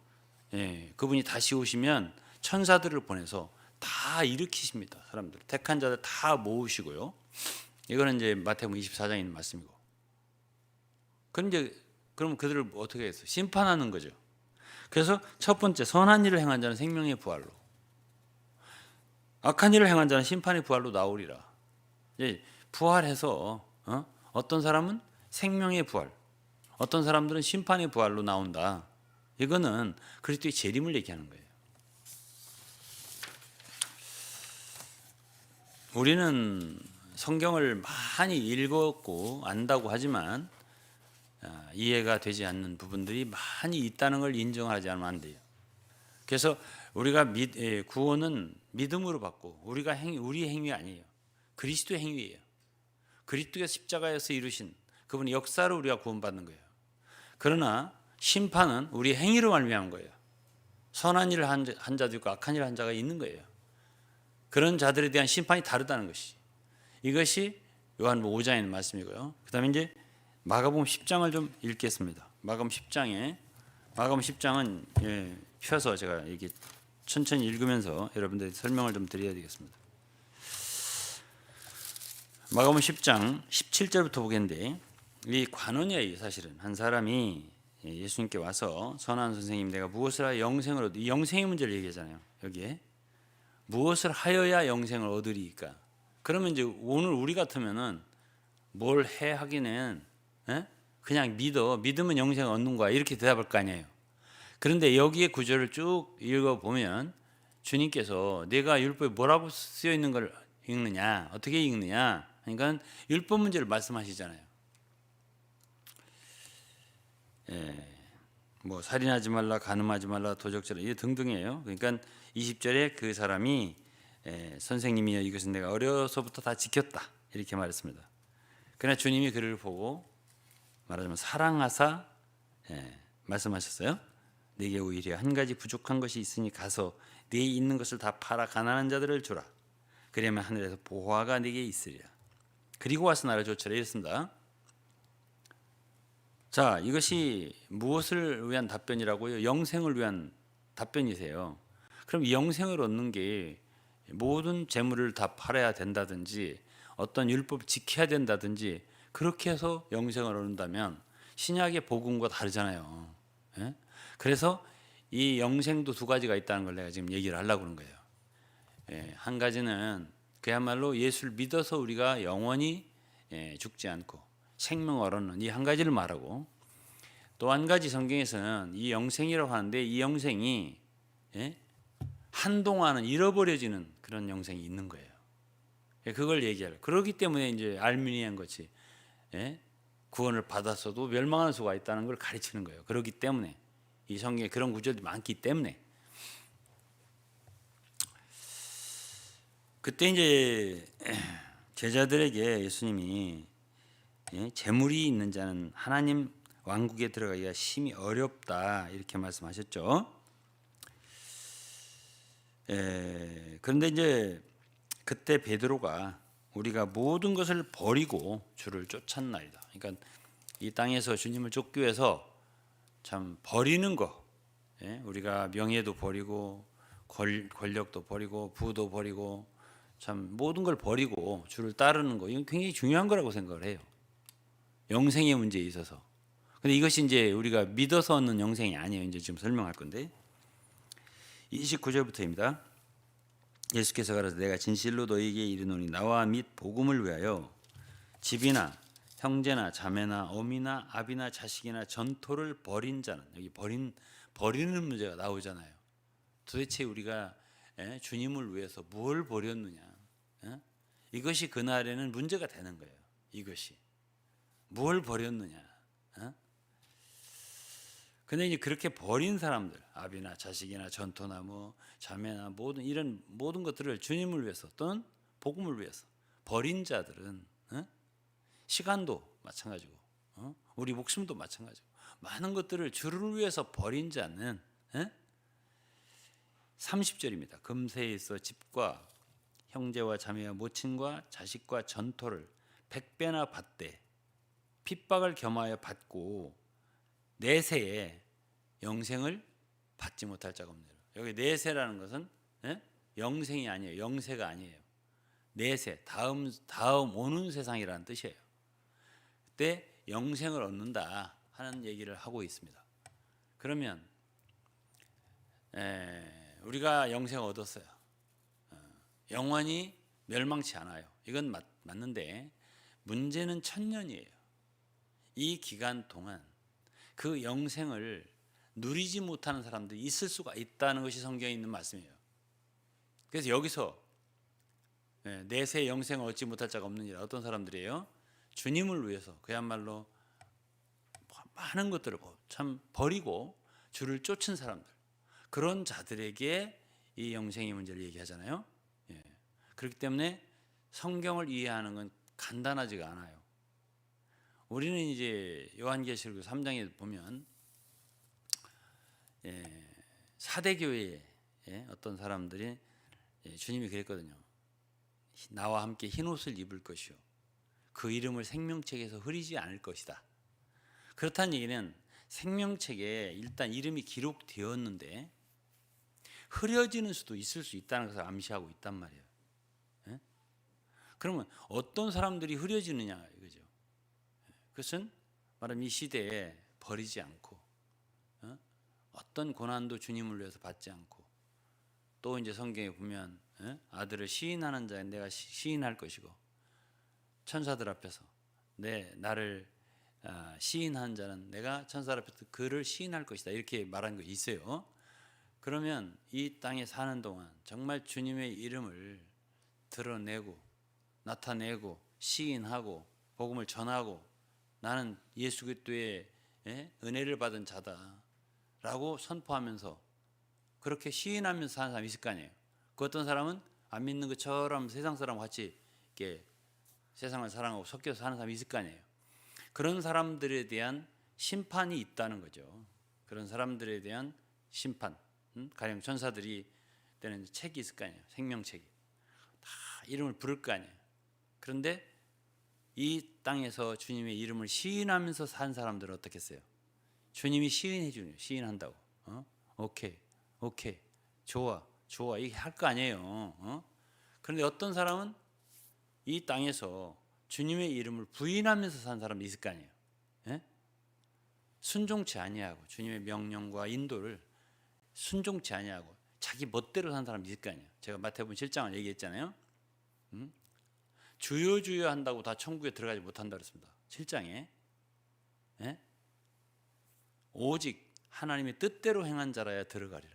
Speaker 2: 그분이 다시 오시면 천사들을 보내서 다 일으키십니다. 사람들 택한 자들 다 모으시고요. 이거는 이제 마태복음 24장에 있는 말씀이고. 그럼 그들을 어떻게 했어요? 심판하는 거죠. 그래서 첫 번째 선한 일을 행한 자는 생명의 부활로, 악한 일을 행한 자는 심판의 부활로 나오리라. 부활해서 어떤 사람은 생명의 부활, 어떤 사람들은 심판의 부활로 나온다. 이거는 그리스도의 재림을 얘기하는 거예요. 우리는 성경을 많이 읽었고 안다고 하지만 이해가 되지 않는 부분들이 많이 있다는 걸 인정하지 않으면 안 돼요. 그래서 우리가 구원은 믿음으로 받고 우리의 행위 아니에요. 그리스도의 행위예요. 그리스도가 십자가에서 이루신 그분의 역사로 우리가 구원받는 거예요. 그러나 심판은 우리의 행위로 말미암은 거예요. 선한 일을 한 자도 있고 악한 일을 한 자가 있는 거예요. 그런 자들에 대한 심판이 다르다는 것이. 이것이 요한복음 5장에 있는 말씀이고요. 그다음에 이제 마가복음 10장을 좀 읽겠습니다. 마가복음 10장은 펴서 제가 이렇게 천천히 읽으면서 여러분들 설명을 좀 드려야 되겠습니다. 마가복음 10장 17절부터 보겠는데 이 관원이에요. 사실은 한 사람이 예수님께 와서 선한 선생님 내가 무엇을 하여 영생을 얻으리. 영생의 문제를 얘기하잖아요. 여기에 무엇을 하여야 영생을 얻으리까. 그러면 이제 오늘 우리 같으면은 뭘 해 하기는 그냥 믿으면 영생 얻는 거야 이렇게 대답할 거 아니에요. 그런데 여기에 구절을 쭉 읽어보면 주님께서 내가 율법에 뭐라고 쓰여 있는 걸 읽느냐, 어떻게 읽느냐, 그러니까 율법 문제를 말씀하시잖아요. 뭐 살인하지 말라, 간음하지 말라, 도적질하 이 등등이에요. 그러니까 20절에 그 사람이 선생님이여 이것은 내가 어려서부터 다 지켰다 이렇게 말했습니다. 그러나 주님이 그를 보고 말하자면 사랑하사 말씀하셨어요. 네게 오히려 한 가지 부족한 것이 있으니 가서 네 있는 것을 다 팔아 가난한 자들을 주라. 그러면 하늘에서 보화가 네게 있으리라. 그리고 와서 나를 좇으라 이랬습니다. 자, 이것이 무엇을 위한 답변이라고요? 영생을 위한 답변이세요. 그럼 이 영생을 얻는 게 모든 재물을 다 팔아야 된다든지 어떤 율법을 지켜야 된다든지 그렇게 해서 영생을 얻는다면 신약의 복음과 다르잖아요. 예? 그래서 이 영생도 두 가지가 있다는 걸 내가 지금 얘기를 하려고 그런 거예요. 한 가지는 그야말로 예수를 믿어서 우리가 영원히 죽지 않고 생명을 얻는 이 한 가지를 말하고, 또 한 가지 성경에서는 이 영생이라고 하는데 이 영생이 한동안은 잃어버려지는 그런 영생이 있는 거예요. 그걸 얘기하려. 그렇기 때문에 이제 알미니안 같이 구원을 받았어도 멸망하는 수가 있다는 걸 가르치는 거예요. 그렇기 때문에 이 성경에 그런 구절이 많기 때문에 그때 이제 제자들에게 예수님이 재물이 있는 자는 하나님 왕국에 들어가기가 심히 어렵다 이렇게 말씀하셨죠. 그런데 이제 그때 베드로가 우리가 모든 것을 버리고 주를 쫓았나이다. 그러니까 이 땅에서 주님을 쫓기 위해서 참 버리는 거, 우리가 명예도 버리고 권력도 버리고 부도 버리고 참 모든 걸 버리고 주를 따르는 거, 이건 굉장히 중요한 거라고 생각을 해요. 영생의 문제에 있어서. 근데 이것이 이제 우리가 믿어서 얻는 영생이 아니에요. 이제 지금 설명할 건데 29절부터입니다. 예수께서 가라사대 내가 진실로 너희에게 이르노니 나와 및 복음을 위하여 집이나 형제나 자매나 어미나 아비나 자식이나 전토를 벌인 자는, 여기 버리는 문제가 나오잖아요. 도대체 우리가 주님을 위해서 뭘 버렸느냐, 이것이 그날에는 문제가 되는 거예요. 이것이 뭘 버렸느냐. 근데 이제 그렇게 버린 사람들, 아비나 자식이나 전토나 뭐 자매나 모든 것들을 주님을 위해서 또는 복음을 위해서 버린 자들은 시간도 마찬가지고 우리 목숨도 마찬가지고 많은 것들을 주를 위해서 버린 자는 30절입니다. 금세에 있어 집과 형제와 자매와 모친과 자식과 전토를 100배나 받되 핍박을 겸하여 받고 내세에 영생을 받지 못할 자가 없느니라. 여기 내세라는 것은 영생이 아니에요. 영세가 아니에요. 내세, 다음 오는 세상이라는 뜻이에요. 그때 영생을 얻는다 하는 얘기를 하고 있습니다. 그러면 우리가 영생을 얻었어요. 영원히 멸망치 않아요. 이건 맞는데 문제는 1000년이에요. 이 기간 동안 그 영생을 누리지 못하는 사람들이 있을 수가 있다는 것이 성경에 있는 말씀이에요. 그래서 여기서 내세 영생을 얻지 못할 자가 없느니라. 어떤 사람들이에요? 주님을 위해서 그야말로 많은 것들을 참 버리고 주를 쫓은 사람들, 그런 자들에게 이 영생의 문제를 얘기하잖아요. 그렇기 때문에 성경을 이해하는 건 간단하지가 않아요. 우리는 이제 요한계시록 3장에 보면 사대교회에 어떤 사람들이 주님이 그랬거든요. 나와 함께 흰 옷을 입을 것이요 그 이름을 생명책에서 흐리지 않을 것이다. 그렇다는 얘기는 생명책에 일단 이름이 기록되었는데 흐려지는 수도 있을 수 있다는 것을 암시하고 있단 말이에요. 그러면 어떤 사람들이 흐려지느냐 이거죠. 그것은 말하면 이 시대에 버리지 않고 어떤 고난도 주님을 위해서 받지 않고, 또 이제 성경에 보면 아들을 시인하는 자에 내가 시인할 것이고 천사들 앞에서 나를 시인한 자는 내가 천사들 앞에서 그를 시인할 것이다 이렇게 말한 것이 있어요. 그러면 이 땅에 사는 동안 정말 주님의 이름을 드러내고 나타내고 시인하고 복음을 전하고 나는 예수 그리스도의 은혜를 받은 자다라고 선포하면서 그렇게 시인하면서 사는 사람이 있을 거 아니에요. 그 어떤 사람은 안 믿는 것처럼 세상 사람과 같이 이렇게 세상을 사랑하고 섞여서 사는 사람이 있을 거 아니에요. 그런 사람들에 대한 심판이 있다는 거죠. 그런 사람들에 대한 심판, 가령 천사들이 때는 책이 있을 거 아니에요. 생명책이 다 이름을 부를 거 아니에요. 그런데 이 땅에서 주님의 이름을 시인하면서 산 사람들은 어떻겠어요? 주님이 시인해 주는 거예요. 시인한다고. 오케이, 좋아, 이게 할 거 아니에요. 그런데 어떤 사람은 이 땅에서 주님의 이름을 부인하면서 산 사람이 있을 거 아니에요. 예? 순종치 아니하고 주님의 명령과 인도를 순종치 아니하고 자기 멋대로 산 사람이 있을 거 아니에요. 제가 마태복음 7장을 얘기했잖아요. 주여 주여 한다고 다 천국에 들어가지 못한다 그랬습니다. 7장에. 예? 오직 하나님의 뜻대로 행한 자라야 들어가리라.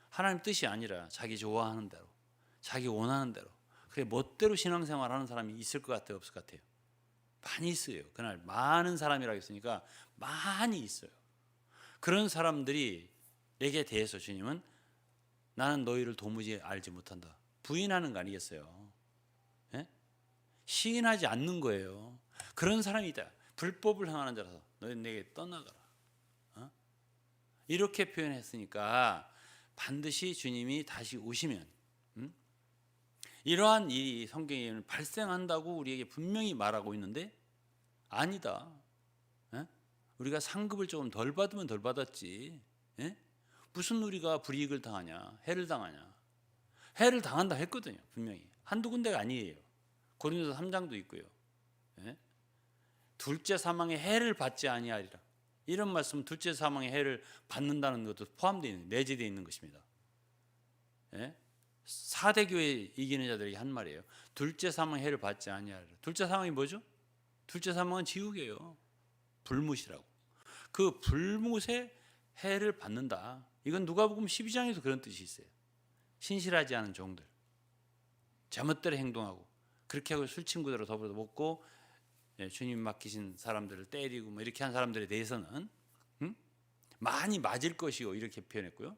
Speaker 2: 하나님 뜻이 아니라 자기 좋아하는 대로, 자기 원하는 대로, 그래 멋대로 신앙생활하는 사람이 있을 것 같아요, 없을 것 같아요? 많이 있어요. 그날 많은 사람이라고 했으니까 많이 있어요. 그런 사람들에게 대해서 주님은 나는 너희를 도무지 알지 못한다 부인하는 거 아니겠어요? 예? 시인하지 않는 거예요. 그런 사람이 있다. 불법을 행하는 자라서 너희 내게 떠나가라. 이렇게 표현했으니까 반드시 주님이 다시 오시면 이러한 일이 성경에 발생한다고 우리에게 분명히 말하고 있는데 아니다. 우리가 상급을 조금 덜 받으면 덜 받았지. 무슨 우리가 불이익을 당하냐, 해를 당하냐. 해를 당한다 했거든요. 분명히 한두 군데가 아니에요. 고린도서 3장도 있고요. 둘째 사망의 해를 받지 아니하리라. 이런 말씀은 둘째 사망의 해를 받는다는 것도 포함되어 있는, 내재되어 있는 것입니다. 4대 교회 이기는 자들에게 한 말이에요. 둘째 사망의 해를 받지 아니하리라. 둘째 사망이 뭐죠? 둘째 사망은 지옥이에요. 불못이라고. 그 불못의 해를 받는다. 이건 누가복음 12장에도 그런 뜻이 있어요. 신실하지 않은 종들, 제멋대로 행동하고 그렇게 하고 술 친구들하고 더불어 먹고 주님 맡기신 사람들을 때리고 뭐 이렇게 한 사람들에 대해서는 많이 맞을 것이요 이렇게 표현했고요.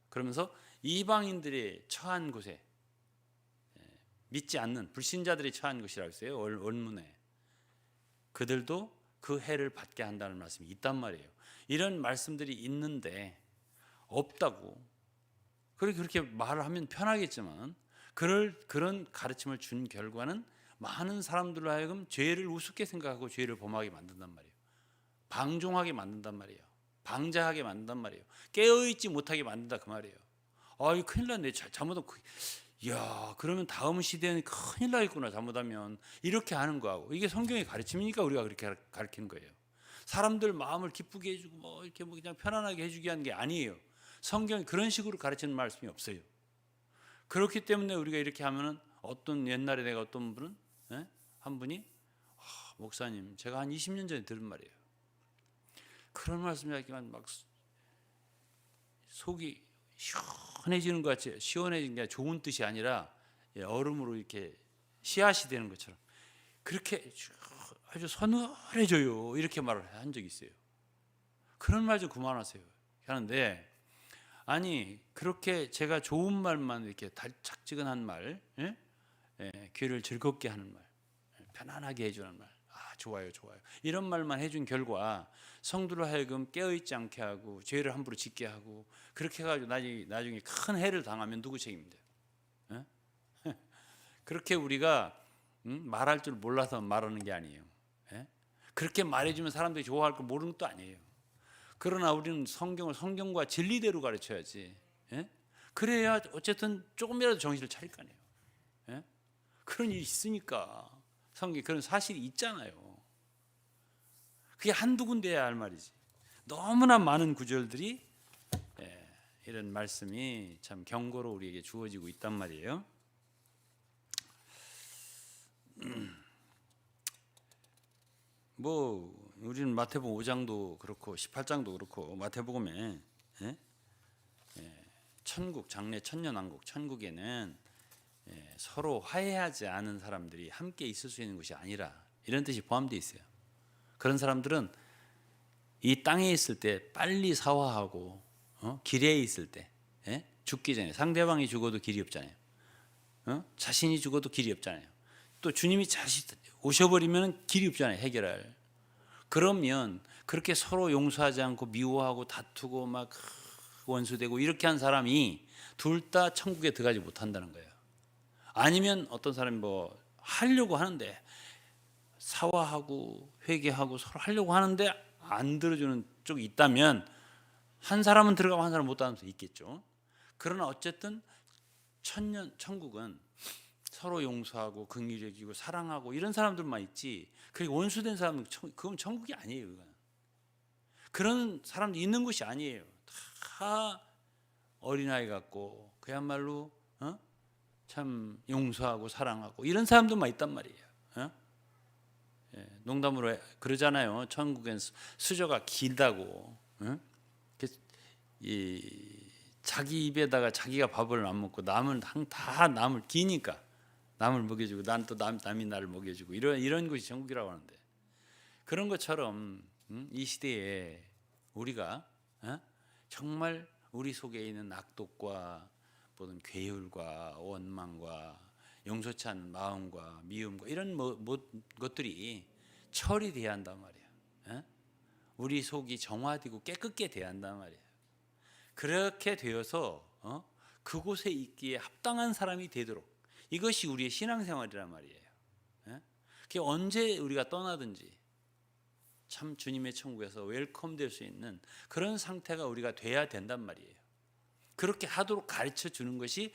Speaker 2: 그러면서 이방인들이 처한 곳에 믿지 않는 불신자들이 처한 곳이라고 했어요. 원문에 그들도 그 해를 받게 한다는 말씀이 있단 말이에요. 이런 말씀들이 있는데 없다고 그렇게 말을 하면 편하겠지만 그런 가르침을 준 결과는 많은 사람들로 하여금 죄를 우습게 생각하고 죄를 범하게 만든단 말이에요. 방종하게 만든단 말이에요. 방자하게 만든단 말이에요. 깨어있지 못하게 만든다 그 말이에요. 이거 큰일 났네. 잘못하면 야, 그러면 다음 시대는 큰일 나겠구나 잘못하면 이렇게 하는 거하고 이게 성경의 가르침이니까 우리가 그렇게 가르치는 거예요. 사람들 마음을 기쁘게 해주고 뭐 이렇게 뭐 그냥 편안하게 해주게 하는 게 아니에요. 성경이 그런 식으로 가르치는 말씀이 없어요. 그렇기 때문에 우리가 이렇게 하면은 옛날에 내가 어떤 분은 한 분이 목사님 제가 한 20년 전에 들은 말이에요. 그런 말씀이지만 막 속이 시원해지는 것 같이 시원해진 게 좋은 뜻이 아니라 얼음으로 이렇게 씨앗이 되는 것처럼 그렇게 아주 서늘해져요. 이렇게 말을 한 적이 있어요. 그런 말 좀 그만하세요. 하는데 아니 그렇게 제가 좋은 말만 이렇게 달짝지근한 말, 귀를 즐겁게 하는 말, 편안하게 해주는 말, 좋아요. 이런 말만 해준 결과 성도를 하여금 깨어있지 않게 하고 죄를 함부로 짓게 하고 그렇게 해가지고 나중에 큰 해를 당하면 누구 책임인데요? 그렇게 우리가 말할 줄 몰라서 말하는 게 아니에요. 그렇게 말해주면 사람들이 좋아할 걸 모르는 것도 아니에요. 그러나 우리는 성경과 진리대로 가르쳐야지. 그래야 어쨌든 조금이라도 정신을 차릴 거 아니에요. 그런 일이 있으니까 성경에 그런 사실이 있잖아요. 그게 한두 군데야 할 말이지. 너무나 많은 구절들이 이런 말씀이 참 경고로 우리에게 주어지고 있단 말이에요. 뭐 우리는 마태복음 5장도 그렇고 18장도 그렇고 마태복음에 천국 장래 천년왕국 천국에는 서로 화해하지 않은 사람들이 함께 있을 수 있는 곳이 아니라 이런 뜻이 포함되어 있어요. 그런 사람들은 이 땅에 있을 때 빨리 사화하고 길에 있을 때 죽기 전에 상대방이 죽어도 길이 없잖아요. 자신이 죽어도 길이 없잖아요. 또 주님이 오셔버리면 길이 없잖아요. 해결할. 그러면 그렇게 서로 용서하지 않고 미워하고 다투고 막 원수되고 이렇게 한 사람이 둘 다 천국에 들어가지 못한다는 거예요. 아니면 어떤 사람이 뭐 하려고 하는데 사화하고 회개하고 서로 하려고 하는데 안 들어주는 쪽이 있다면 한 사람은 들어가고 한 사람은 못 들어가는 수 있겠죠. 그러나 어쨌든 천국은 서로 용서하고 긍휼히 여기고 사랑하고 이런 사람들만 있지, 그리고 원수된 사람은 그건 천국이 아니에요. 그건. 그런 사람도 있는 곳이 아니에요. 다 어린아이 같고 그야말로 참 용서하고 사랑하고 이런 사람들만 있단 말이에요. 농담으로 그러잖아요. 천국엔 수저가 길다고. 자기 입에다가 자기가 밥을 안 먹고 남을 다 남을 기니까 남을 먹여주고 난 또 남이 나를 먹여주고 이런 것이 천국이라고 하는데, 그런 것처럼 이 시대에 우리가 정말 우리 속에 있는 악독과 모든 괴율과 원망과 용서치 않는 마음과 미움과 이런 것들이 처리돼야 한단 말이에요. 우리 속이 정화되고 깨끗게 돼야 한단 말이에요. 그렇게 되어서 그곳에 있기에 합당한 사람이 되도록, 이것이 우리의 신앙생활이란 말이에요. 그게 언제 우리가 떠나든지 참 주님의 천국에서 웰컴 될 수 있는 그런 상태가 우리가 돼야 된단 말이에요. 그렇게 하도록 가르쳐 주는 것이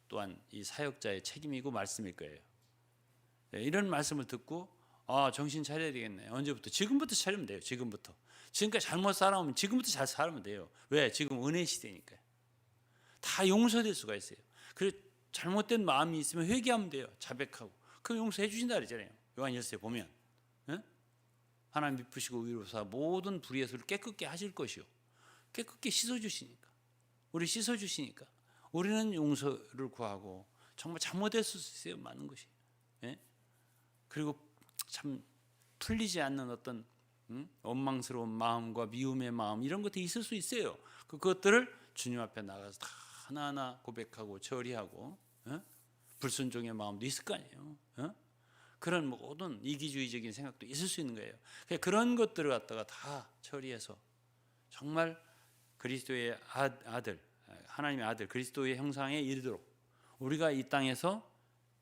Speaker 2: 또한 이 사역자의 책임이고 말씀일 거예요. 이런 말씀을 듣고 정신 차려야 되겠네. 언제부터? 지금부터 차리면 돼요. 지금까지 잘못 살아오면 지금부터 잘 살면 돼요. 왜? 지금 은혜 시대니까요. 다 용서될 수가 있어요. 그리고 잘못된 마음이 있으면 회개하면 돼요. 자백하고. 그 용서해 주신다 그러잖아요. 요한일서에 보면 하나님 미쁘시고 의로우사 모든 불의의 소를 깨끗게 하실 것이요. 깨끗게 씻어주시니까. 우리 씻어주시니까 우리는 용서를 구하고 정말 잘못했을 수 있어요. 많은 것이. 그리고 참 풀리지 않는 어떤 원망스러운 마음과 미움의 마음 이런 것들이 있을 수 있어요. 그것들을 주님 앞에 나가서 다 하나하나 고백하고 처리하고 불순종의 마음도 있을 거 아니에요. 그런 모든 이기주의적인 생각도 있을 수 있는 거예요. 그런 것들을 갖다가 다 처리해서 정말 그리스도의 아들, 하나님의 아들 그리스도의 형상에 이르도록 우리가 이 땅에서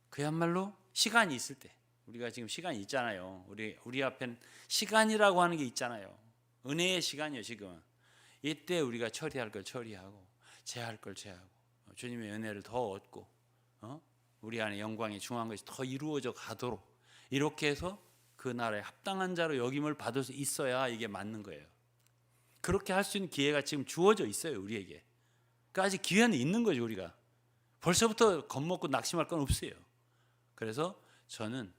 Speaker 2: 그야말로 시간이 있을 때, 우리가 지금 시간이 있잖아요. 우리 앞엔 시간이라고 하는 게 있잖아요. 은혜의 시간이요. 지금 이때 우리가 처리할 걸 처리하고 제할 걸 제하고 주님의 은혜를 더 얻고 우리 안에 영광이 중요한 것이 더 이루어져 가도록 이렇게 해서 그 나라에 합당한 자로 여김을 받을 수 있어야 이게 맞는 거예요. 그렇게 할 수 있는 기회가 지금 주어져 있어요. 우리에게. 그러니까 아직 기회는 있는 거죠. 우리가 벌써부터 겁먹고 낙심할 건 없어요. 그래서 저는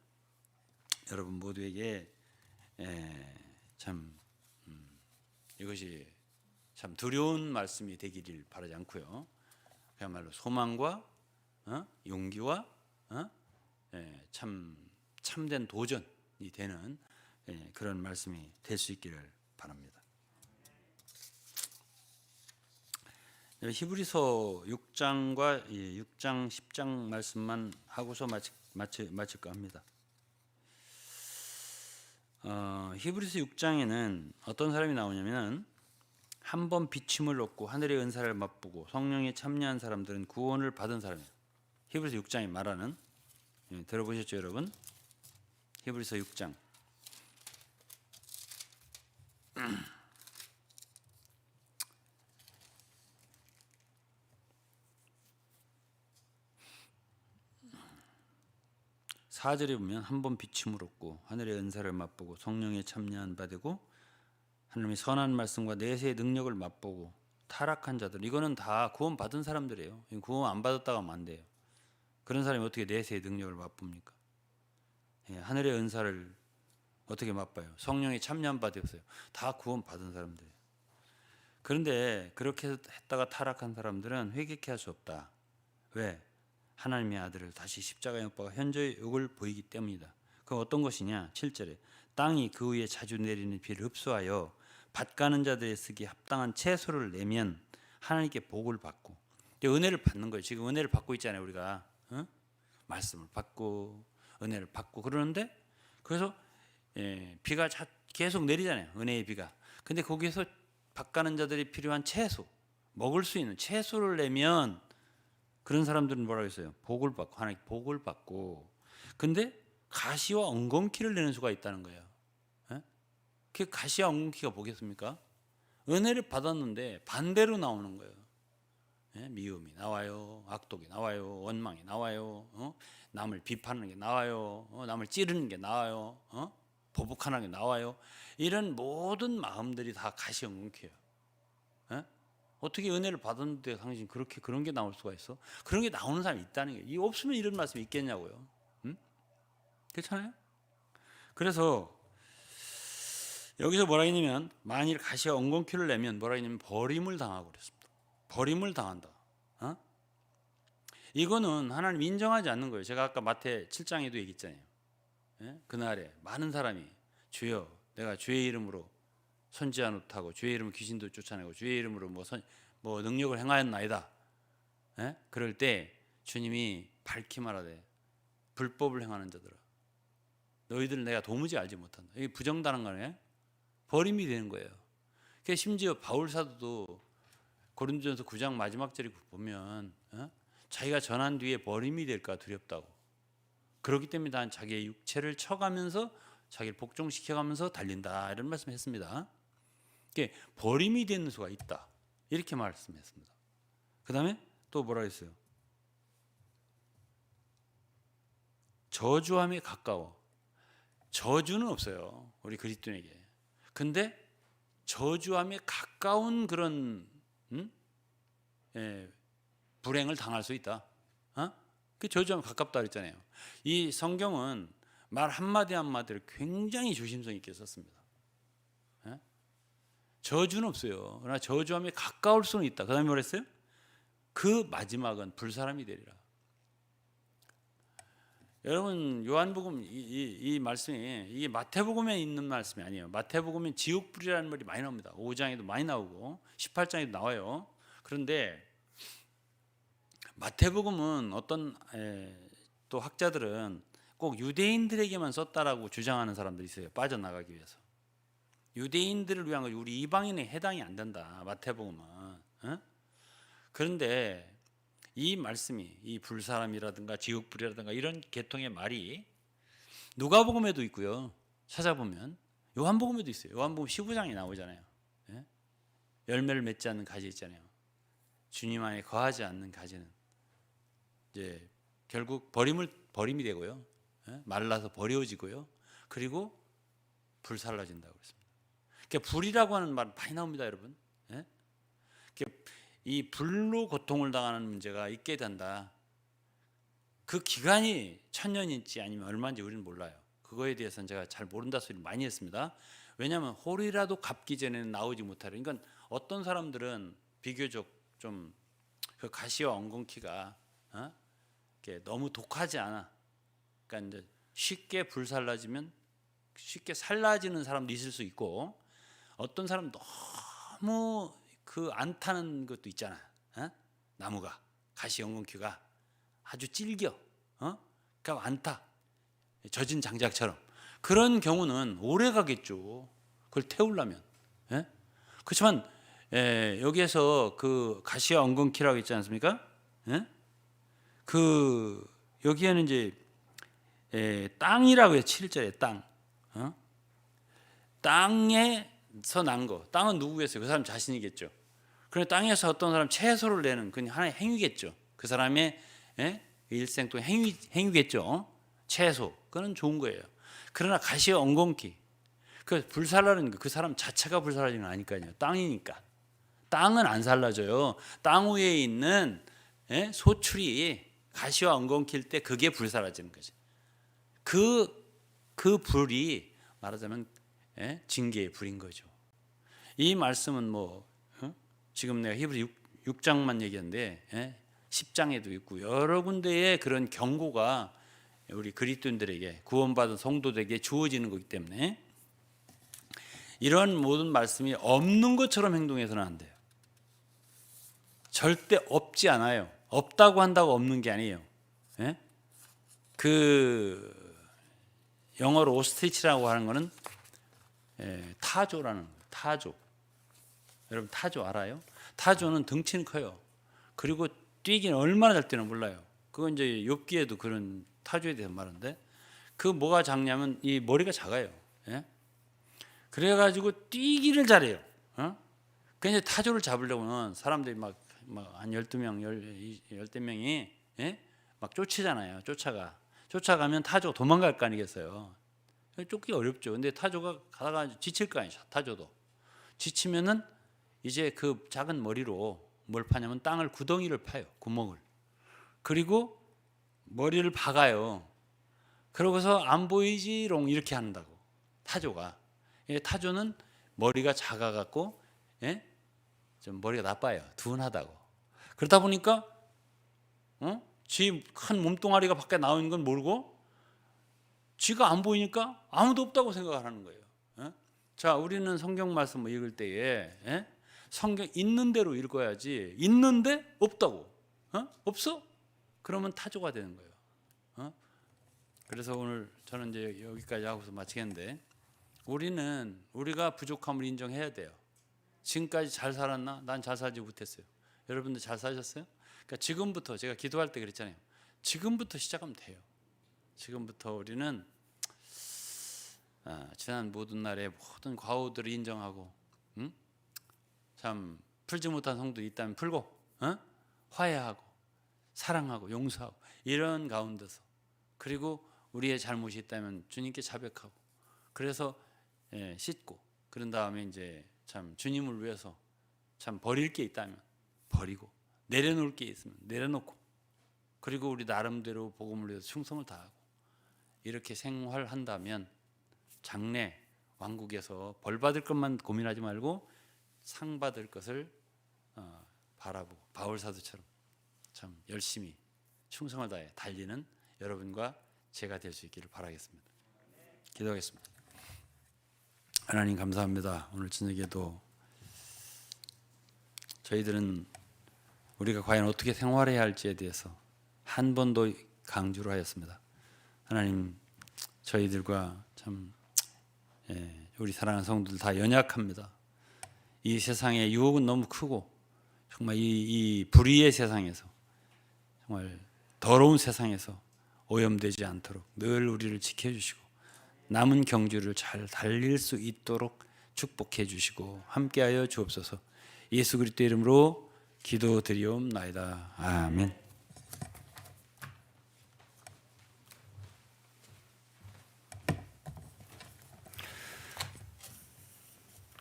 Speaker 2: 여러분 모두에게 참 이것이 참 두려운 말씀이 되기를 바라지 않고요. 그야말로 소망과 용기와 참된 도전이 되는 그런 말씀이 될 수 있기를 바랍니다. 히브리서 6장과 6장 10장 말씀만 하고서 마칠까 합니다. 히브리서 6장에는 어떤 사람이 나오냐면 한 번 비침을 얻고 하늘의 은사를 맛보고 성령에 참여한 사람들은 구원을 받은 사람이에요. 히브리서 6장이 말하는, 들어보셨죠 여러분? 히브리서 6장 (4절에) 보면 한 번 비침을 얻고 하늘의 은사를 맛보고 성령에 참여한 바 되고 하나님의 선한 말씀과 내세의 능력을 맛보고 타락한 자들, 이거는 다 구원 받은 사람들이에요. 구원 안 받았다가 하면 안 돼요. 그런 사람이 어떻게 내세의 능력을 맛봅니까? 하늘의 은사를 어떻게 맛봐요? 성령의 참여한 바 되었어요. 다 구원 받은 사람들. 그런데 그렇게 했다가 타락한 사람들은 회개케 할 수 없다. 왜? 하나님의 아들을 다시 십자가에 못 박아 현저히 욕을 보이기 때문이다. 그 어떤 것이냐? 7절에 땅이 그 위에 자주 내리는 비를 흡수하여 밭 가는 자들의 쓰기 합당한 채소를 내면 하나님께 복을 받고 은혜를 받는 거예요. 지금 은혜를 받고 있잖아요. 우리가 말씀을 받고 은혜를 받고 그러는데 그래서 비가 계속 내리잖아요. 은혜의 비가. 근데 거기에서 밭 가는 자들이 필요한 채소, 먹을 수 있는 채소를 내면 그런 사람들은 뭐라고 했어요? 복을 받고 하나님 복을 받고. 근데 가시와 엉겅퀴를 내는 수가 있다는 거예요. 그 가시와 엉겅퀴가 뭐겠습니까? 은혜를 받았는데 반대로 나오는 거예요. 미움이 나와요, 악독이 나와요, 원망이 나와요, 남을 비판하는 게 나와요, 남을 찌르는 게 나와요, 보복하는 게 나와요. 이런 모든 마음들이 다 가시엉겅퀴예요. 어떻게 은혜를 받았는데 당신 그렇게 그런 게 나올 수가 있어? 그런 게 나오는 사람이 있다는 게 이 없으면 이런 말씀이 있겠냐고요. 그렇잖아요. 그래서 여기서 뭐라 했냐면 만일 가시와 엉겅퀴를 내면 뭐라 했냐면 버림을 당하고 그랬습니다. 버림을 당한다. 이거는 하나님 인정하지 않는 거예요. 제가 아까 마태 7장에도 얘기했잖아요. 그날에 많은 사람이 주여 내가 주의 이름으로 선지자 노릇하고 주의 이름으로 귀신도 쫓아내고 주의 이름으로 뭐 능력을 행하였나이다. 그럴 때 주님이 밝히 말하되 불법을 행하는 자들아 너희들 내가 도무지 알지 못한다. 이게 부정당한 거네. 버림이 되는 거예요. 그러니까 심지어 바울 사도도 고린도전서 9장 마지막 절에 보면 자기가 전한 뒤에 버림이 될까 두렵다고. 그렇기 때문에 난 자기의 육체를 쳐가면서 자기를 복종시켜가면서 달린다 이런 말씀했습니다. 그러니까 버림이 되는 수가 있다 이렇게 말씀했습니다. 그 다음에 또 뭐라 했어요? 저주함에 가까워. 저주는 없어요 우리 그리스도인에게. 근데 저주함에 가까운 그런 불행을 당할 수 있다. 그 저주함에 가깝다 그랬잖아요. 이 성경은 말 한마디 한마디를 굉장히 조심성 있게 썼습니다. 저주는 없어요. 그러나 저주함에 가까울 수는 있다. 그 다음에 뭐라 했어요? 그 마지막은 불사람이 되리라. 여러분 요한복음 이 말씀이 이게 마태복음에 있는 말씀이 아니에요. 마태복음엔 지옥불이라는 말이 많이 나옵니다. 5장에도 많이 나오고 18장에도 나와요. 그런데 마태복음은 어떤 또 학자들은 꼭 유대인들에게만 썼다라고 주장하는 사람들이 있어요. 빠져나가기 위해서. 유대인들을 위한 거지 우리 이방인에 해당이 안 된다. 마태복음은. 그런데 이 말씀이 이 불사람이라든가 지옥불이라든가 이런 계통의 말이 누가복음에도 있고요. 찾아보면 요한복음에도 있어요. 요한복음 15장에 나오잖아요. 열매를 맺지 않는 가지 있잖아요. 주님 안에 거하지 않는 가지는 이제 결국 버림이 되고요. 말라서 버려지고요. 그리고 불살라진다고 했습니다. 그러니까 불이라고 하는 말 많이 나옵니다, 여러분. 그러니까 이 불로 고통을 당하는 문제가 있게 된다. 그 기간이 1000년인지 아니면 얼마인지 우리는 몰라요. 그거에 대해서는 제가 잘 모른다 소리를 많이 했습니다. 왜냐하면 홀이라도 갚기 전에는 나오지 못하려. 그러니까 어떤 사람들은 비교적 좀 그 가시와 엉겅퀴가 너무 독하지 않아. 그러니까 이제 쉽게 불살라지면 쉽게 살라지는 사람도 있을 수 있고 어떤 사람은 너무 그 안 타는 것도 있잖아. 나무가 가시 엉겅퀴가 아주 질겨. 그러니까 안 타. 젖은 장작처럼. 그런 경우는 오래 가겠죠. 그걸 태우려면. 그렇지만 여기에서 그 가시와 엉겅퀴라고 있지 않습니까? 그 여기에는 이제 땅이라고 해요. 7절에 땅. 땅에서 난 거. 땅은 누구겠어요? 그 사람 자신이겠죠. 그런데 땅에서 어떤 사람 채소를 내는 그건 하나의 행위겠죠. 그 사람의 일생 동안 행위겠죠. 채소. 그건 좋은 거예요. 그러나 가시와 엉겅퀴. 그 불살라는 그 사람 자체가 불살라지는 건 아니까요. 땅이니까. 땅은 안 살라져요. 땅 위에 있는 소출이 가시와 엉겅퀴일 때 그게 불살라지는 거지. 그 불이 말하자면 징계의 불인 거죠. 이 말씀은 지금 내가 히브리 6장만 얘기했는데 10장에도 있고 여러 군데에 그런 경고가 우리 그리스도인들에게 구원받은 성도들에게 주어지는 거기 때문에 이런 모든 말씀이 없는 것처럼 행동해서는 안 돼요. 절대 없지 않아요. 없다고 한다고 없는 게 아니에요. 그 영어로 오스트리치라고 하는 거는 타조라는 거예요. 타조. 여러분 타조 알아요? 타조는 덩치는 커요. 그리고 뛰기는 얼마나 잘 뛰나 몰라요. 그건 이제 욥기에도 그런 타조에 대해서 말하는데 그 뭐가 작냐면 이 머리가 작아요. 그래가지고 뛰기를 잘해요. 그 이제 타조를 잡으려고는 사람들이 막 한 12명, 10명이 막 쫓이잖아요. 쫓아가면 타조가 도망갈 거 아니겠어요. 쫓기 어렵죠. 근데 타조가 가다가 지칠 거 아니죠. 타조도 지치면은 이제 그 작은 머리로 뭘 파냐면 땅을 구덩이를 파요. 구멍을. 그리고 머리를 박아요. 그러고서 안 보이지롱 이렇게 한다고. 타조가. 타조는 머리가 작아갖고 좀 머리가 나빠요. 둔하다고. 그러다 보니까 지 큰 몸뚱아리가 밖에 나오는 건 모르고 쥐가 안 보이니까 아무도 없다고 생각하는 거예요. 자, 우리는 성경 말씀 읽을 때에 성경 있는 대로 읽어야지. 있는데 없다고. 없어? 그러면 타조가 되는 거예요. 그래서 오늘 저는 이제 여기까지 하고서 마치겠는데 우리가 부족함을 인정해야 돼요. 지금까지 잘 살았나? 난 잘 살지 못했어요. 여러분들 잘 사셨어요? 그러니까 지금부터 제가 기도할 때 그랬잖아요. 지금부터 시작하면 돼요. 지금부터 우리는 지난 모든 날의 모든 과오들을 인정하고 참 풀지 못한 성도 있다면 풀고 화해하고 사랑하고 용서하고 이런 가운데서 그리고 우리의 잘못이 있다면 주님께 자백하고 그래서 씻고 그런 다음에 이제 참 주님을 위해서 참 버릴 게 있다면 버리고 내려놓을 게 있으면 내려놓고 그리고 우리 나름대로 복음을 위해서 충성을 다하고 이렇게 생활한다면 장래 왕국에서 벌 받을 것만 고민하지 말고 상 받을 것을 바라보고 바울 사도처럼 참 열심히 충성을 다해 달리는 여러분과 제가 될 수 있기를 바라겠습니다. 기도하겠습니다. 하나님 감사합니다. 오늘 저녁에도 저희들은 우리가 과연 어떻게 생활해야 할지에 대해서 한 번 더 강조를 하였습니다. 하나님 저희들과 참 우리 사랑하는 성도들 다 연약합니다. 이 세상의 유혹은 너무 크고 정말 이 불의의 세상에서 정말 더러운 세상에서 오염되지 않도록 늘 우리를 지켜주시고 남은 경주를 잘 달릴 수 있도록 축복해 주시고 함께하여 주옵소서. 예수 그리스도 이름으로 기도드리옵나이다. 아멘.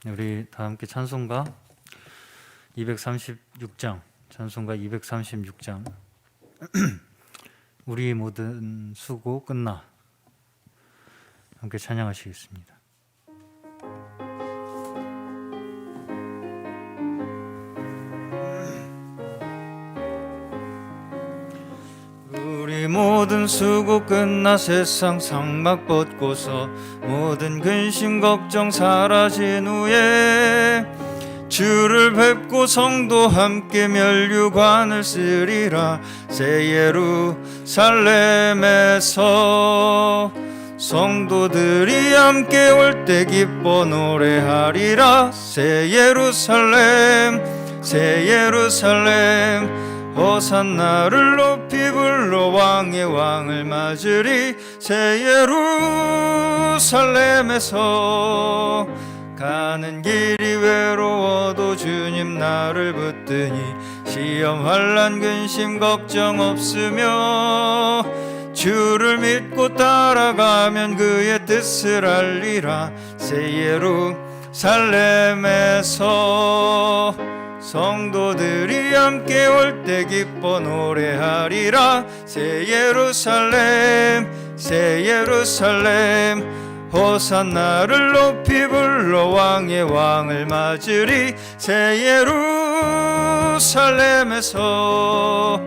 Speaker 3: 우리 다 함께 찬송가 236장 찬송가 236장 우리 모든 수고 끝나 함께 찬양하시겠습니다. 우리 모든 수고 끝나 세상 상막 벗고서 모든 근심 걱정 사라진 후에 주를 뵙고 성도 함께 멸류관을 쓰리라. 새 예루살렘에서 성도들이 함께 올 때 기뻐 노래하리라. 새 예루살렘 새 예루살렘 호산나를 높이 불러 왕의 왕을 맞으리. 새 예루살렘에서 가는 길이 외로워도 주님 나를 붙드니 시험 환난 근심 걱정 없으며 주를 믿고 따라가면 그의 뜻을 알리라. 새 예루살렘에서 성도들이 함께 올 때 기뻐 노래하리라. 새 예루살렘 새 예루살렘 호산나를 높이 불러 왕의 왕을 맞으리. 새 예루살렘에서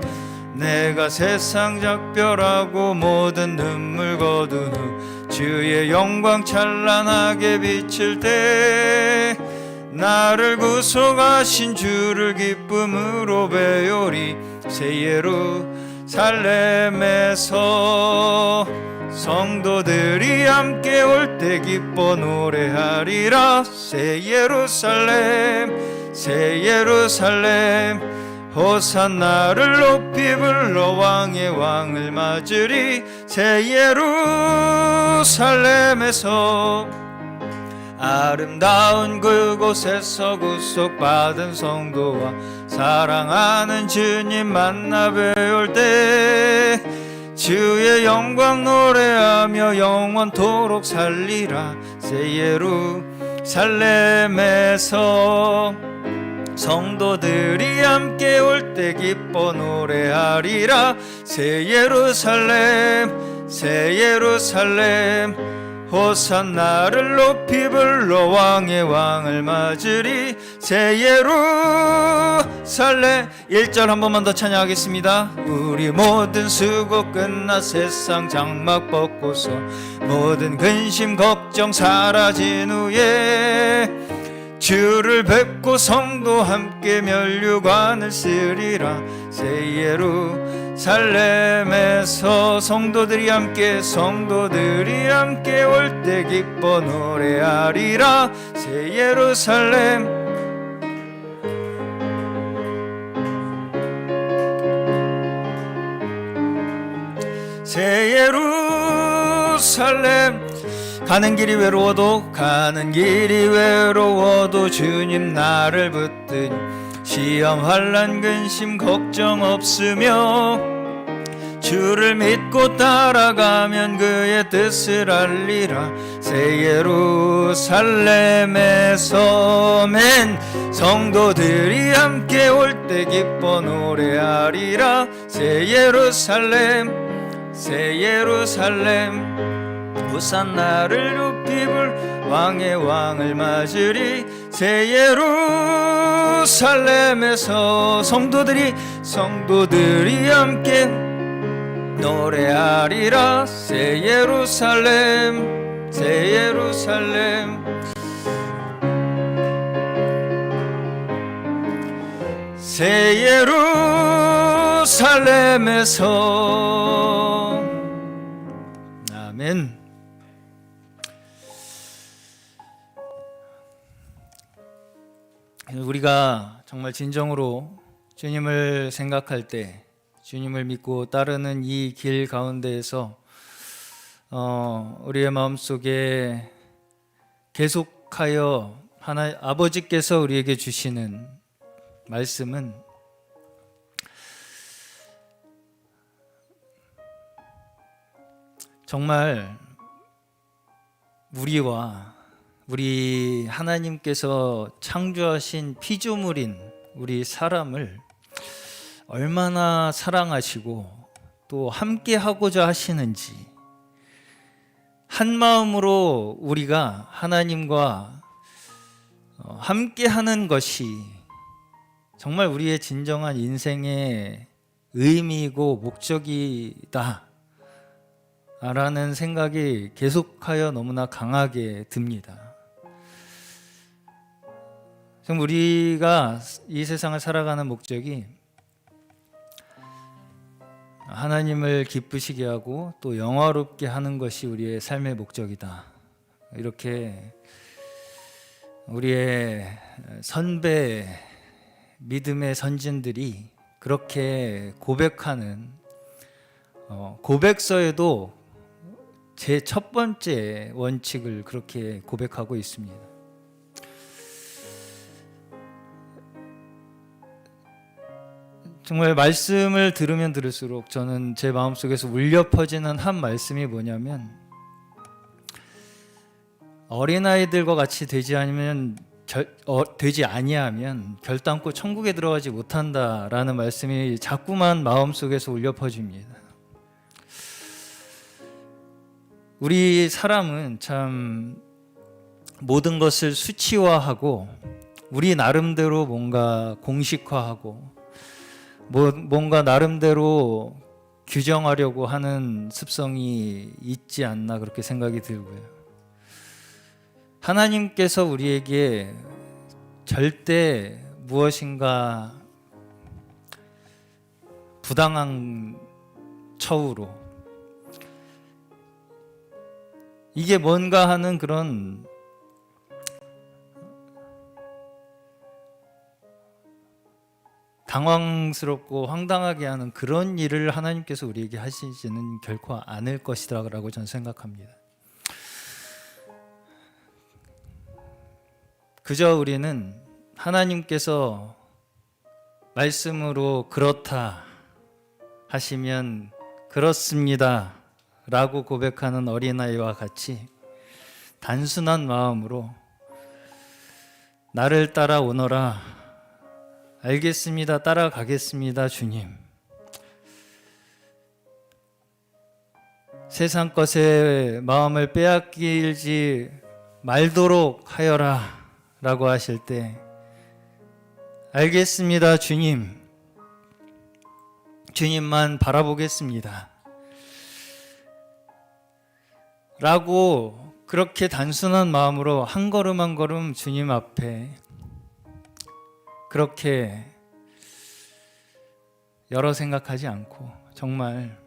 Speaker 3: 내가 세상 작별하고 모든 눈물 거둔 후 주의 영광 찬란하게 비칠 때 나를 구속하신 주를 기쁨으로 배우리. 새 예루살렘에서 성도들이 함께 올 때 기뻐 노래하리라. 새 예루살렘 새 예루살렘 호산나를 높이 불러 왕의 왕을 맞으리. 새 예루살렘에서 아름다운 그곳에서 구속받은 성도와 사랑하는 주님 만나 뵈올 때 주의 영광 노래하며 영원토록 살리라. 새 예루살렘에서 성도들이 함께 올 때 기뻐 노래하리라. 새 예루살렘 새 예루살렘 호산나를 높이 불러 왕의 왕을 맞으리. 새 예루살렘 1절 한 번만 더 찬양하겠습니다. 우리 모든 수고 끝나 세상 장막 벗고서 모든 근심 걱정 사라진 후에 주를 뵙고 성도 함께 면류관을 쓰리라. 새 예루살렘에서 성도들이 함께 올 때 기뻐 노래하리라. 새 예루살렘 새 예루살렘 가는 길이 외로워도 주님 나를 붙드니 시험 환난 근심 걱정 없으며 주를 믿고 따라가면 그의 뜻을 알리라. 새 예루살렘에서 맨 성도들이 함께 올 때 기뻐 노래하리라. 새 예루살렘 호산나를 높이 불 왕의 왕을 맞으리. 새 예루살렘에서 성도들이 함께 노래하리라. 새 예루살렘 새 예루살렘에서 아멘. 우리가 정말 진정으로 주님을 생각할 때 주님을 믿고 따르는 이 길 가운데에서 우리의 마음속에 계속하여 아버지께서 우리에게 주시는 말씀은 정말 우리 하나님께서 창조하신 피조물인 우리 사람을 얼마나 사랑하시고 또 함께 하고자 하시는지, 한 마음으로 우리가 하나님과 함께 하는 것이 정말 우리의 진정한 인생의 의미이고 목적이다 라는 생각이 계속하여 너무나 강하게 듭니다. 우리가 이 세상을 살아가는 목적이 하나님을 기쁘시게 하고 또 영화롭게 하는 것이 우리의 삶의 목적이다. 이렇게 우리의 선배, 믿음의 선진들이 그렇게 고백하는 고백서에도 제 첫 번째 원칙을 그렇게 고백하고 있습니다. 정말 말씀을 들으면 들을수록 저는 제 마음속에서 울려 퍼지는 한 말씀이 뭐냐면, 어린아이들과 같이 되지 아니하면 결단코 천국에 들어가지 못한다라는 말씀이 자꾸만 마음속에서 울려 퍼집니다. 우리 사람은 참 모든 것을 수치화하고 우리 나름대로 뭔가 공식화하고 뭔가 나름대로 규정하려고 하는 습성이 있지 않나 그렇게 생각이 들고요. 하나님께서 우리에게 절대 무엇인가 부당한 처우로 이게 뭔가 하는 그런 당황스럽고 황당하게 하는 그런 일을 하나님께서 우리에게 하시지는 결코 않을 것이라고 저는 생각합니다. 그저 우리는 하나님께서 말씀으로 그렇다 하시면 그렇습니다 라고 고백하는 어린아이와 같이 단순한 마음으로 나를 따라오너라, 알겠습니다, 따라가겠습니다 주님, 세상 것에 마음을 빼앗기지 말도록 하여라 라고 하실 때 알겠습니다 주님, 주님만 바라보겠습니다 라고 그렇게 단순한 마음으로 한 걸음 한 걸음 주님 앞에 그렇게 여러 생각하지 않고 정말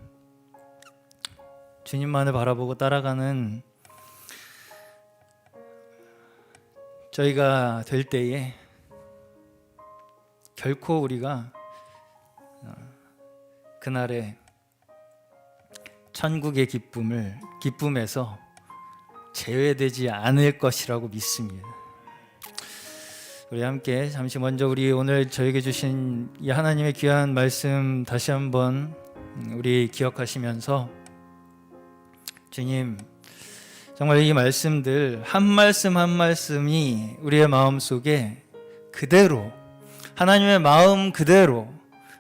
Speaker 3: 주님만을 바라보고 따라가는 저희가 될 때에 결코 우리가 그날의 천국의 기쁨에서 제외되지 않을 것이라고 믿습니다. 우리 함께 잠시 먼저 우리 오늘 저에게 주신 이 하나님의 귀한 말씀 다시 한번 우리 기억하시면서 주님, 정말 이 말씀들 한 말씀 한 말씀이 우리의 마음속에 그대로 하나님의 마음 그대로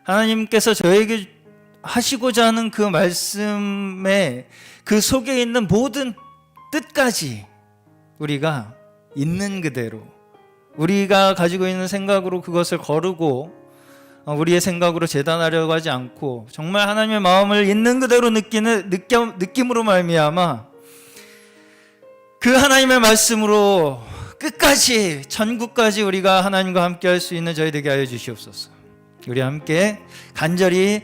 Speaker 3: 하나님께서 저에게 하시고자 하는 그 말씀의 그 속에 있는 모든 뜻까지 우리가 있는 그대로 우리가 가지고 있는 생각으로 그것을 거르고 우리의 생각으로 재단하려고 하지 않고 정말 하나님의 마음을 있는 그대로 느낌으로 말미암아 그 하나님의 말씀으로 끝까지 전국까지 우리가 하나님과 함께 할 수 있는 저희 되게 하여 주시옵소서. 우리 함께 간절히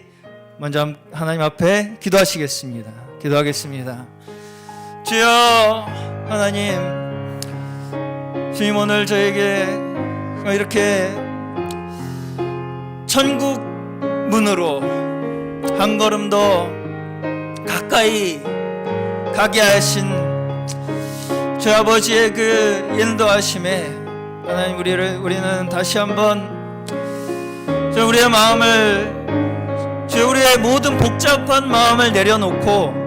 Speaker 3: 먼저 하나님 앞에 기도하시겠습니다. 기도하겠습니다. 주여 하나님, 주님 오늘 저에게 이렇게 천국 문으로 한 걸음 더 가까이 가게 하신 주 아버지의 그 인도하심에 하나님 우리는 다시 한번 우리의 마음을 우리의 모든 복잡한 마음을 내려놓고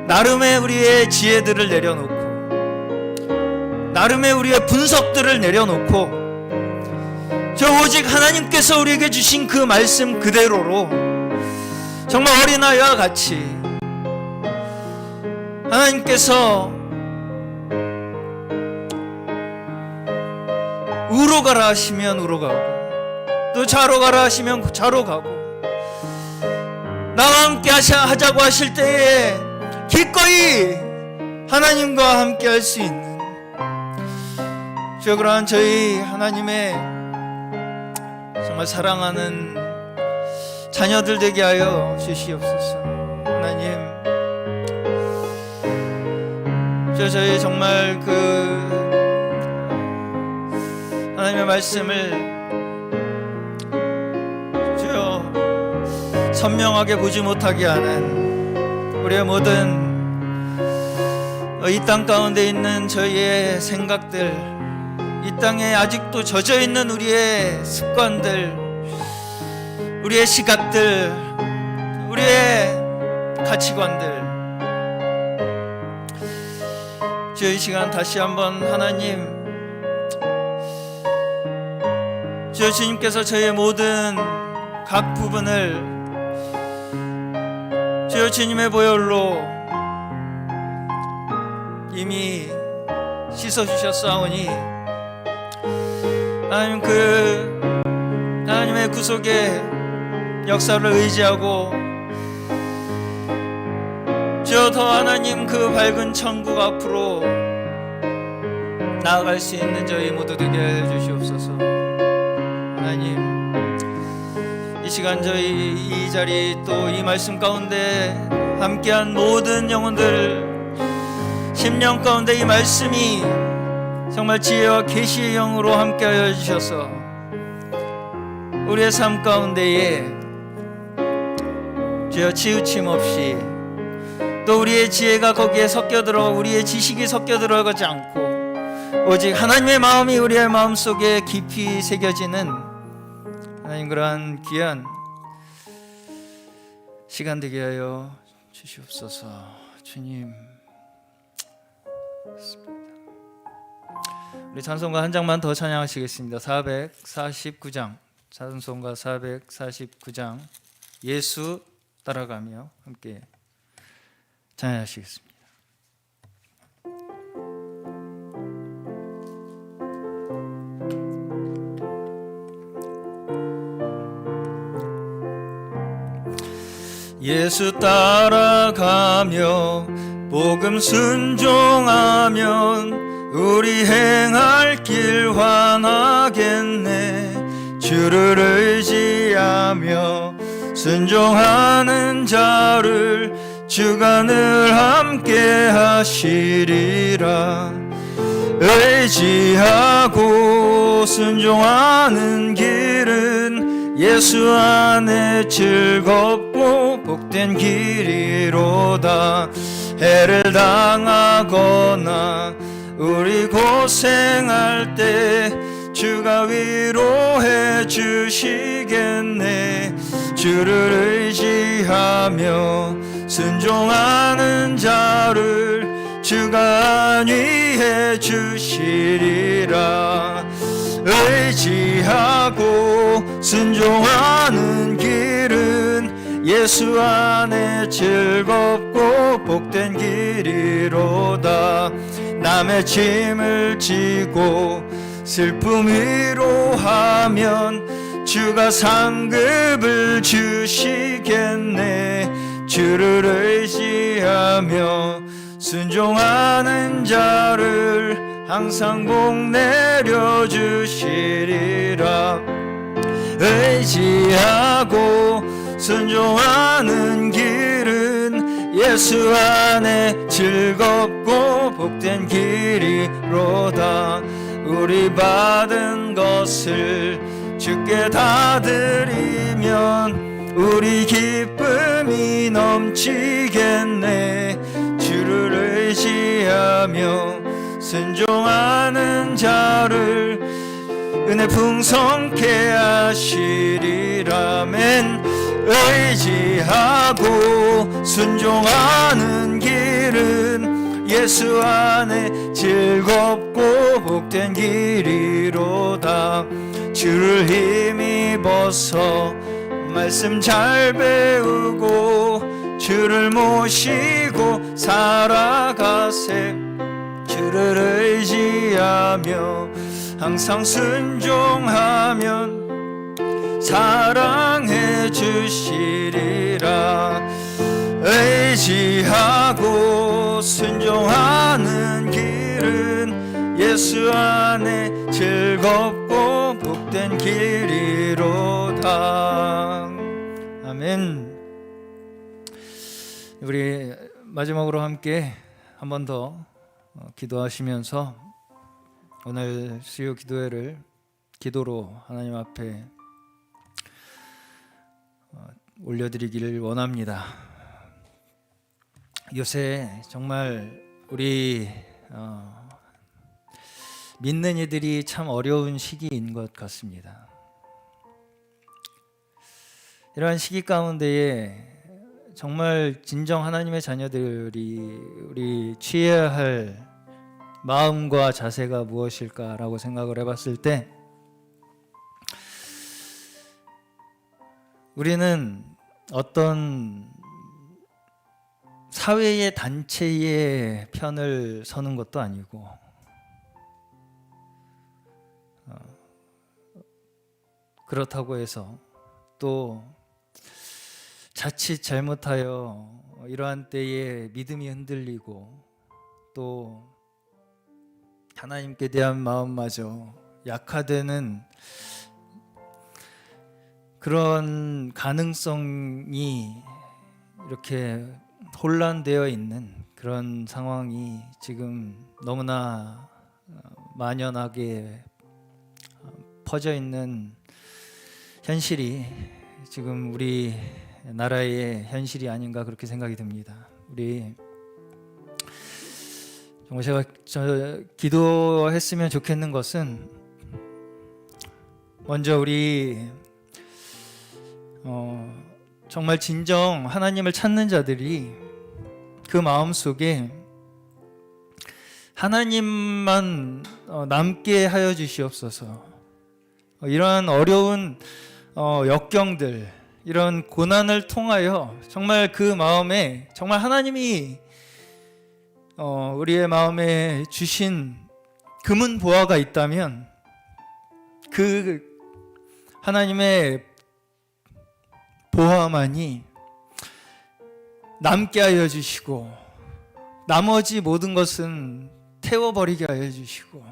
Speaker 3: 나름의 우리의 지혜들을 내려놓고 나름의 우리의 분석들을 내려놓고 오직 하나님께서 우리에게 주신 그 말씀 그대로로 정말 어린아이와 같이 하나님께서 우로 가라 하시면 우로 가고 또 좌로 가라 하시면 좌로 가고 나와 함께 하자고 하실 때에 기꺼이 하나님과 함께 할 수 있는 주여 그러한 저희 하나님의 정말 사랑하는 자녀들 되게 하여 주시옵소서. 하나님 저희 정말 그 하나님의 말씀을 주여 선명하게 보지 못하게 하는 우리의 모든 이 땅 가운데 있는 저희의 생각들, 이 땅에 아직도 젖어 있는 우리의 습관들, 우리의 시각들, 우리의 가치관들, 주여 이 시간 다시 한번 하나님, 주여 주님께서 저희의 모든 각 부분을 주여 주님의 보혈로 이미 씻어주셨사오니 하나님 하나님의 구속의 역사를 의지하고 주여 더 하나님 그 밝은 천국 앞으로 나아갈 수 있는 저희 모두 되게 해주시옵소서. 하나님 이 시간 저희 이 자리 또 이 말씀 가운데 함께한 모든 영혼들 심령 가운데 이 말씀이 정말 지혜와 계시의 영으로 함께하여 주셔서 우리의 삶 가운데에 주여 치우침 없이 또 우리의 지혜가 거기에 섞여들어 우리의 지식이 섞여들어가지 않고 오직 하나님의 마음이 우리의 마음속에 깊이 새겨지는 하나님 그러한 귀한 시간 되게 하여 주시옵소서. 주님 우리 찬송가 한 장만 더 찬양하시겠습니다. 449장 찬송가 449장 예수 따라가며 함께 찬양하시겠습니다. 예수 따라가며 복음 순종하면 우리 행할 길 환하겠네. 주를 의지하며 순종하는 자를 주가 늘 함께 하시리라. 의지하고 순종하는 길은 예수 안에 즐겁고 복된 길이로다. 해를 당하거나 우리 고생할 때 주가 위로해 주시겠네. 주를 의지하며 순종하는 자를 주가 안위해 주시리라. 의지하고 순종하는 길은 예수 안에 즐겁고 복된 길이로다. 남의 짐을 지고 슬픔 위로하면 주가 상급을 주시겠네. 주를 의지하며 순종하는 자를 항상 복 내려주시리라. 의지하고 순종하는 길은 예수 안에 즐겁고 복된 길이로다. 우리 받은 것을 주께 다 드리면 우리 기쁨이 넘치겠네. 주를 의지하며 순종하는 자를 은혜 풍성케 하시리라멘. 의지하고 순종하는 길은 예수 안에 즐겁고 복된 길이로다. 주를 힘입어서 말씀 잘 배우고 주를 모시고 살아가세. 주를 의지하며 항상 순종하면 사랑해 주시리라. 의지하고 순종하는 길은 예수 안에 즐겁고 복된 길이로다. 아멘. 우리 마지막으로 함께 한 번 더 기도하시면서 오늘 수요 기도회를 기도로 하나님 앞에 올려드리기를 원합니다. 요새 정말 우리 믿는 이들이 참 어려운 시기인 것 같습니다. 이러한 시기 가운데에 정말 진정 하나님의 자녀들이 우리 취해야 할 마음과 자세가 무엇일까라고 생각을 해봤을 때 우리는 어떤 사회의 단체의 편을 서는 것도 아니고 그렇다고 해서 또 자칫 잘못하여 이러한 때에 믿음이 흔들리고 또 하나님께 대한 마음마저 약화되는 그런 가능성이 이렇게 혼란되어 있는 그런 상황이 지금 너무나 만연하게 퍼져 있는 현실이 지금 우리 나라의 현실이 아닌가 그렇게 생각이 듭니다. 우리 정말 제가 기도했으면 좋겠는 것은 먼저 우리 정말 진정 하나님을 찾는 자들이 그 마음 속에 하나님만 남게 하여 주시옵소서. 이러한 어려운 역경들, 이런 고난을 통하여 정말 그 마음에 정말 하나님이 우리의 마음에 주신 금은 보화가 있다면 그 하나님의 보화만이 남게 하여 주시고 나머지 모든 것은 태워버리게 하여 주시고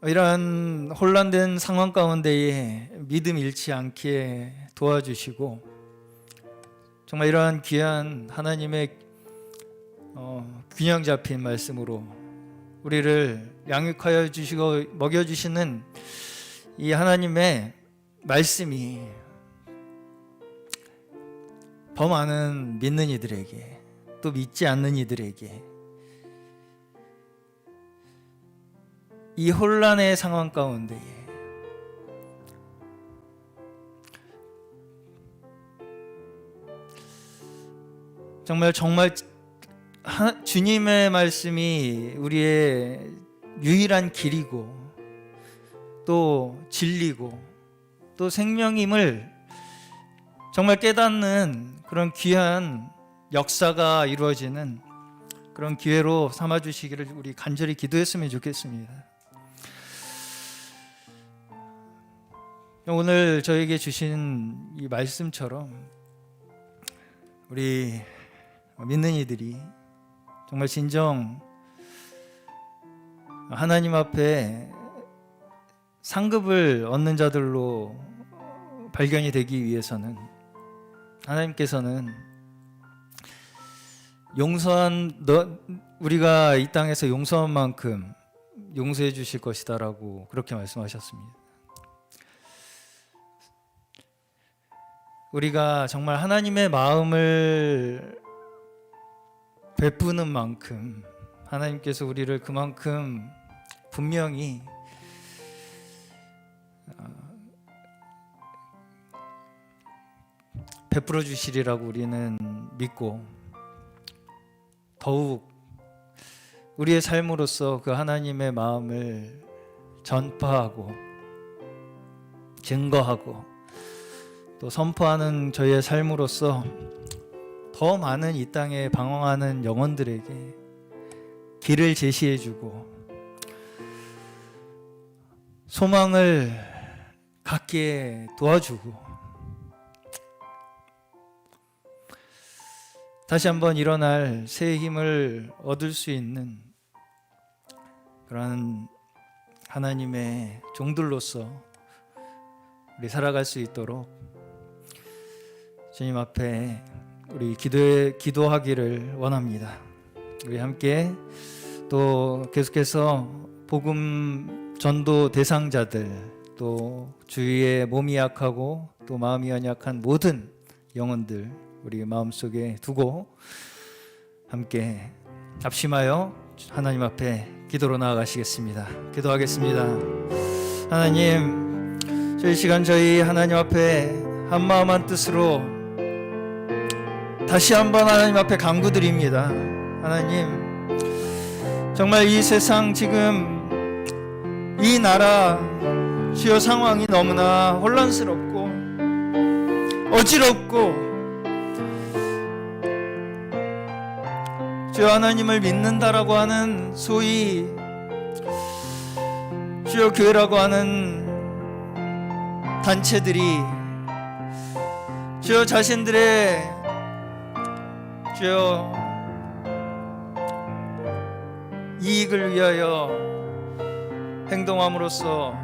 Speaker 3: 이러한 혼란된 상황 가운데에 믿음 잃지 않게 도와주시고 정말 이러한 귀한 하나님의 균형 잡힌 말씀으로 우리를 양육하여 주시고 먹여주시는 이 하나님의 말씀이 더 많은 믿는 이들에게 또 믿지 않는 이들에게 이 혼란의 상황 가운데에 정말 주님의 말씀이 우리의 유일한 길이고 또 진리고 또 생명임을 정말 깨닫는 그런 귀한 역사가 이루어지는 그런 기회로 삼아주시기를 우리 간절히 기도했으면 좋겠습니다. 오늘 저에게 주신 이 말씀처럼 우리 믿는 이들이 정말 진정 하나님 앞에 상급을 얻는 자들로 발견이 되기 위해서는 하나님께서는 우리가 이 땅에서 용서한 만큼 용서해 주실 것이다라고 그렇게 말씀하셨습니다. 우리가 정말 하나님의 마음을 베푸는 만큼 하나님께서 우리를 그만큼 분명히 베풀어 주시리라고 우리는 믿고 더욱 우리의 삶으로서 그 하나님의 마음을 전파하고 증거하고 또 선포하는 저희의 삶으로서 더 많은 이 땅에 방황하는 영혼들에게 길을 제시해주고 소망을 갖게 도와주고 다시 한번 일어날 새 힘을 얻을 수 있는 그런 하나님의 종들로서 우리 살아갈 수 있도록 주님 앞에 우리 기도하기를 원합니다. 우리 함께 또 계속해서 복음 전도 대상자들 또 주위에 몸이 약하고 또 마음이 연약한 모든 영혼들 우리 마음속에 두고 함께 합심하여 하나님 앞에 기도로 나아가시겠습니다. 기도하겠습니다. 하나님, 저희 시간 저희 하나님 앞에 한마음 한뜻으로 다시 한번 하나님 앞에 간구드립니다. 하나님, 정말 이 세상 지금 이 나라 주요 상황이 너무나 혼란스럽고 어지럽고 주여 하나님을 믿는다라고 하는 소위 주여 교회라고 하는 단체들이 주여 자신들의 주여 이익을 위하여 행동함으로써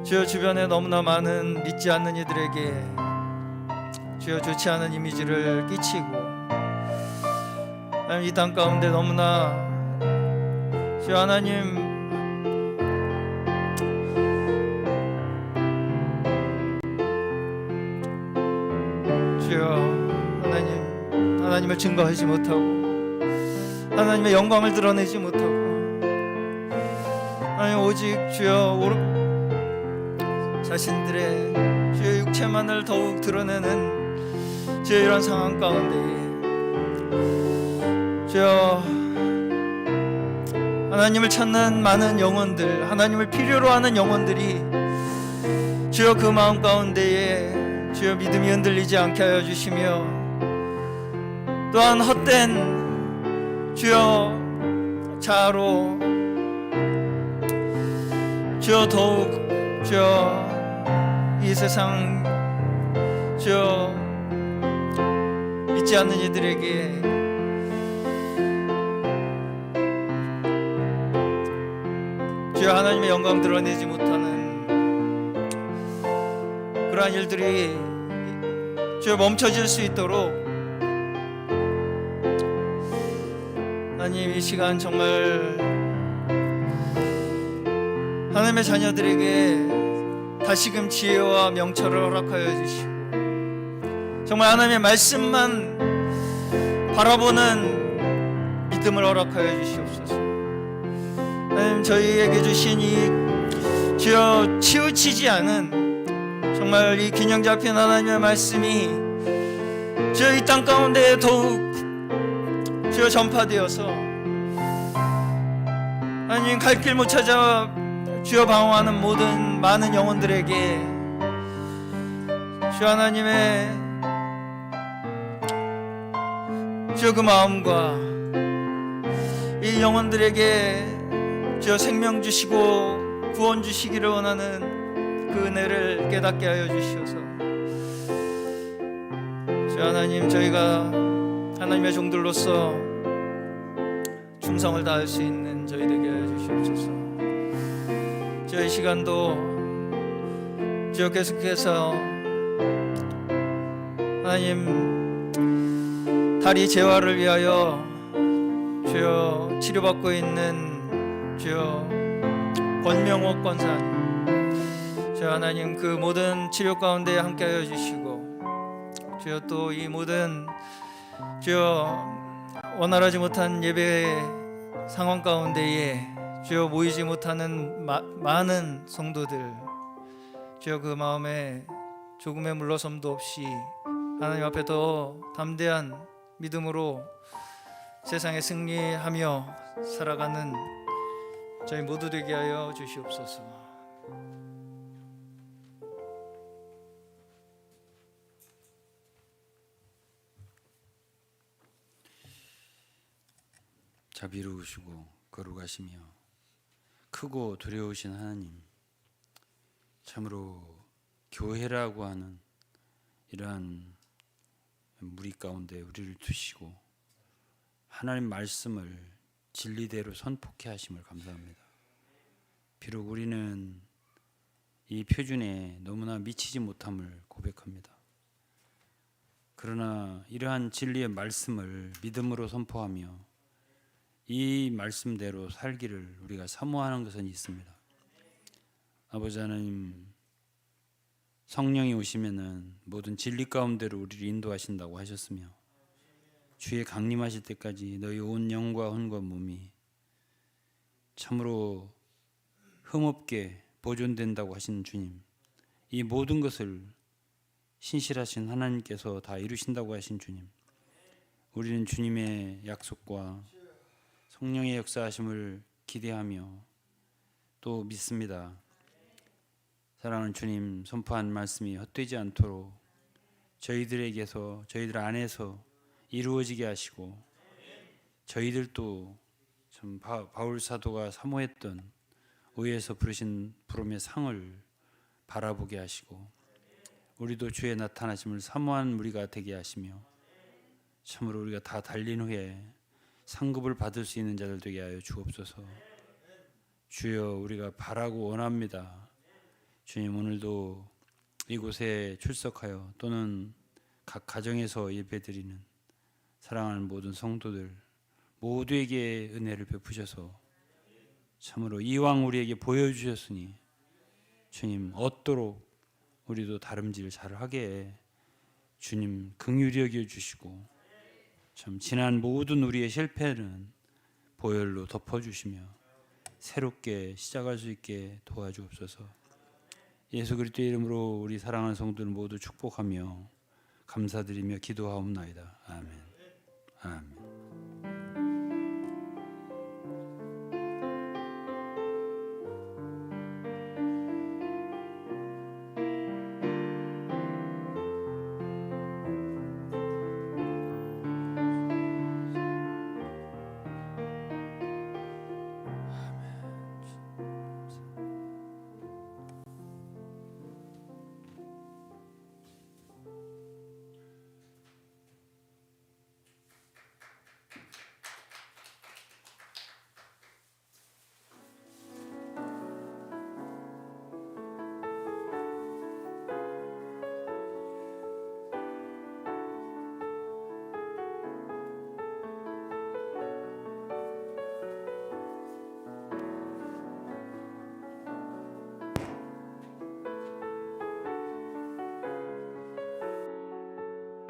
Speaker 3: 주여 주변에 너무나 많은 믿지 않는 이들에게 주여 좋지 않은 이미지를 끼치고 이 땅 가운데 너무나 주여 하나님 주여 하나님을 증거하지 못하고 하나님의 영광을 드러내지 못하고 하나님 오직 주여 자신들의 주여 육체만을 더욱 드러내는 주여 이런 상황 가운데 주여 하나님을 찾는 많은 영혼들, 하나님을 필요로 하는 영혼들이 주여 그 마음 가운데에 주여 믿음이 흔들리지 않게 하여 주시며 또한 헛된 주여 자아로 주여 더욱 주여 이 세상 주여 믿지 않는 이들에게 주여 하나님의 영광 드러내지 못하는 그러한 일들이 주여 멈춰질 수 있도록 하나님 이 시간 정말 하나님의 자녀들에게 다시금 지혜와 명철을 허락하여 주시고 정말 하나님의 말씀만 바라보는 믿음을 허락하여 주시옵소서. 하나님 저희에게 주신 이 주여 치우치지 않은 정말 이 균형 잡힌 하나님의 말씀이 주여 이 땅 가운데 더욱 주여 전파되어서 하나님 갈 길 못 찾아 주여 방황하는 모든 많은 영혼들에게 주여 하나님의 주여 그 마음과 이 영혼들에게 주여 생명 주시고 구원 주시기를 원하는 그 은혜를 깨닫게 하여 주시옵소서. 주여 하나님 저희가 하나님의 종들로서 충성을 다할 수 있는 저희 되게 하여 주시옵소서. 주여 이 시간도 주여 계속해서 하나님 다리 재활을 위하여 주여 치료받고 있는 주여 권명옥 권사님 주여 하나님 그 모든 치료 가운데 함께하여 주시고 주여 또 이 모든 주여 원활하지 못한 예배 상황 가운데에 주여 모이지 못하는 많은 성도들 주여 그 마음에 조금의 물러섬도 없이 하나님 앞에 더 담대한 믿음으로 세상에 승리하며 살아가는 저희 모두 되게 하여 주시옵소서.
Speaker 2: 자비로우시고 거룩하시며 크고 두려우신 하나님, 참으로 교회라고 하는 이러한 무리 가운데 우리를 두시고 하나님 말씀을 진리대로 선포케 하심을 감사합니다. 비록 우리는 이 표준에 너무나 미치지 못함을 고백합니다. 그러나 이러한 진리의 말씀을 믿음으로 선포하며 이 말씀대로 살기를 우리가 사모하는 것은 있습니다. 아버지 하나님, 성령이 오시면은 모든 진리 가운데로 우리를 인도하신다고 하셨으며 주의 강림하실 때까지 너희 온 영과 혼과 몸이 참으로 흠없게 보존된다고 하신 주님, 이 모든 것을 신실하신 하나님께서 다 이루신다고 하신 주님, 우리는 주님의 약속과 성령의 역사하심을 기대하며 또 믿습니다. 사랑하는 주님, 선포한 말씀이 헛되지 않도록
Speaker 4: 저희들에게서 저희들 안에서 이루어지게 하시고 저희들도 참 바울 사도가 사모했던 의에서 부르신 부름의 상을 바라보게 하시고 우리도 주의 나타나심을 사모한 무리가 되게 하시며 참으로 우리가 다 달린 후에 상급을 받을 수 있는 자들 되게 하여 주옵소서. 주여 우리가 바라고 원합니다. 주님 오늘도 이곳에 출석하여 또는 각 가정에서 예배드리는 사랑하는 모든 성도들 모두에게 은혜를 베푸셔서 참으로 이왕 우리에게 보여주셨으니 주님 얻도록 우리도 다름질 잘하게 주님 긍휼히 여겨주시고 참 지난 모든 우리의 실패는 보혈로 덮어주시며 새롭게 시작할 수 있게 도와주옵소서. 예수 그리스도의 이름으로 우리 사랑하는 성도들 모두 축복하며 감사드리며 기도하옵나이다. 아멘. 아멘.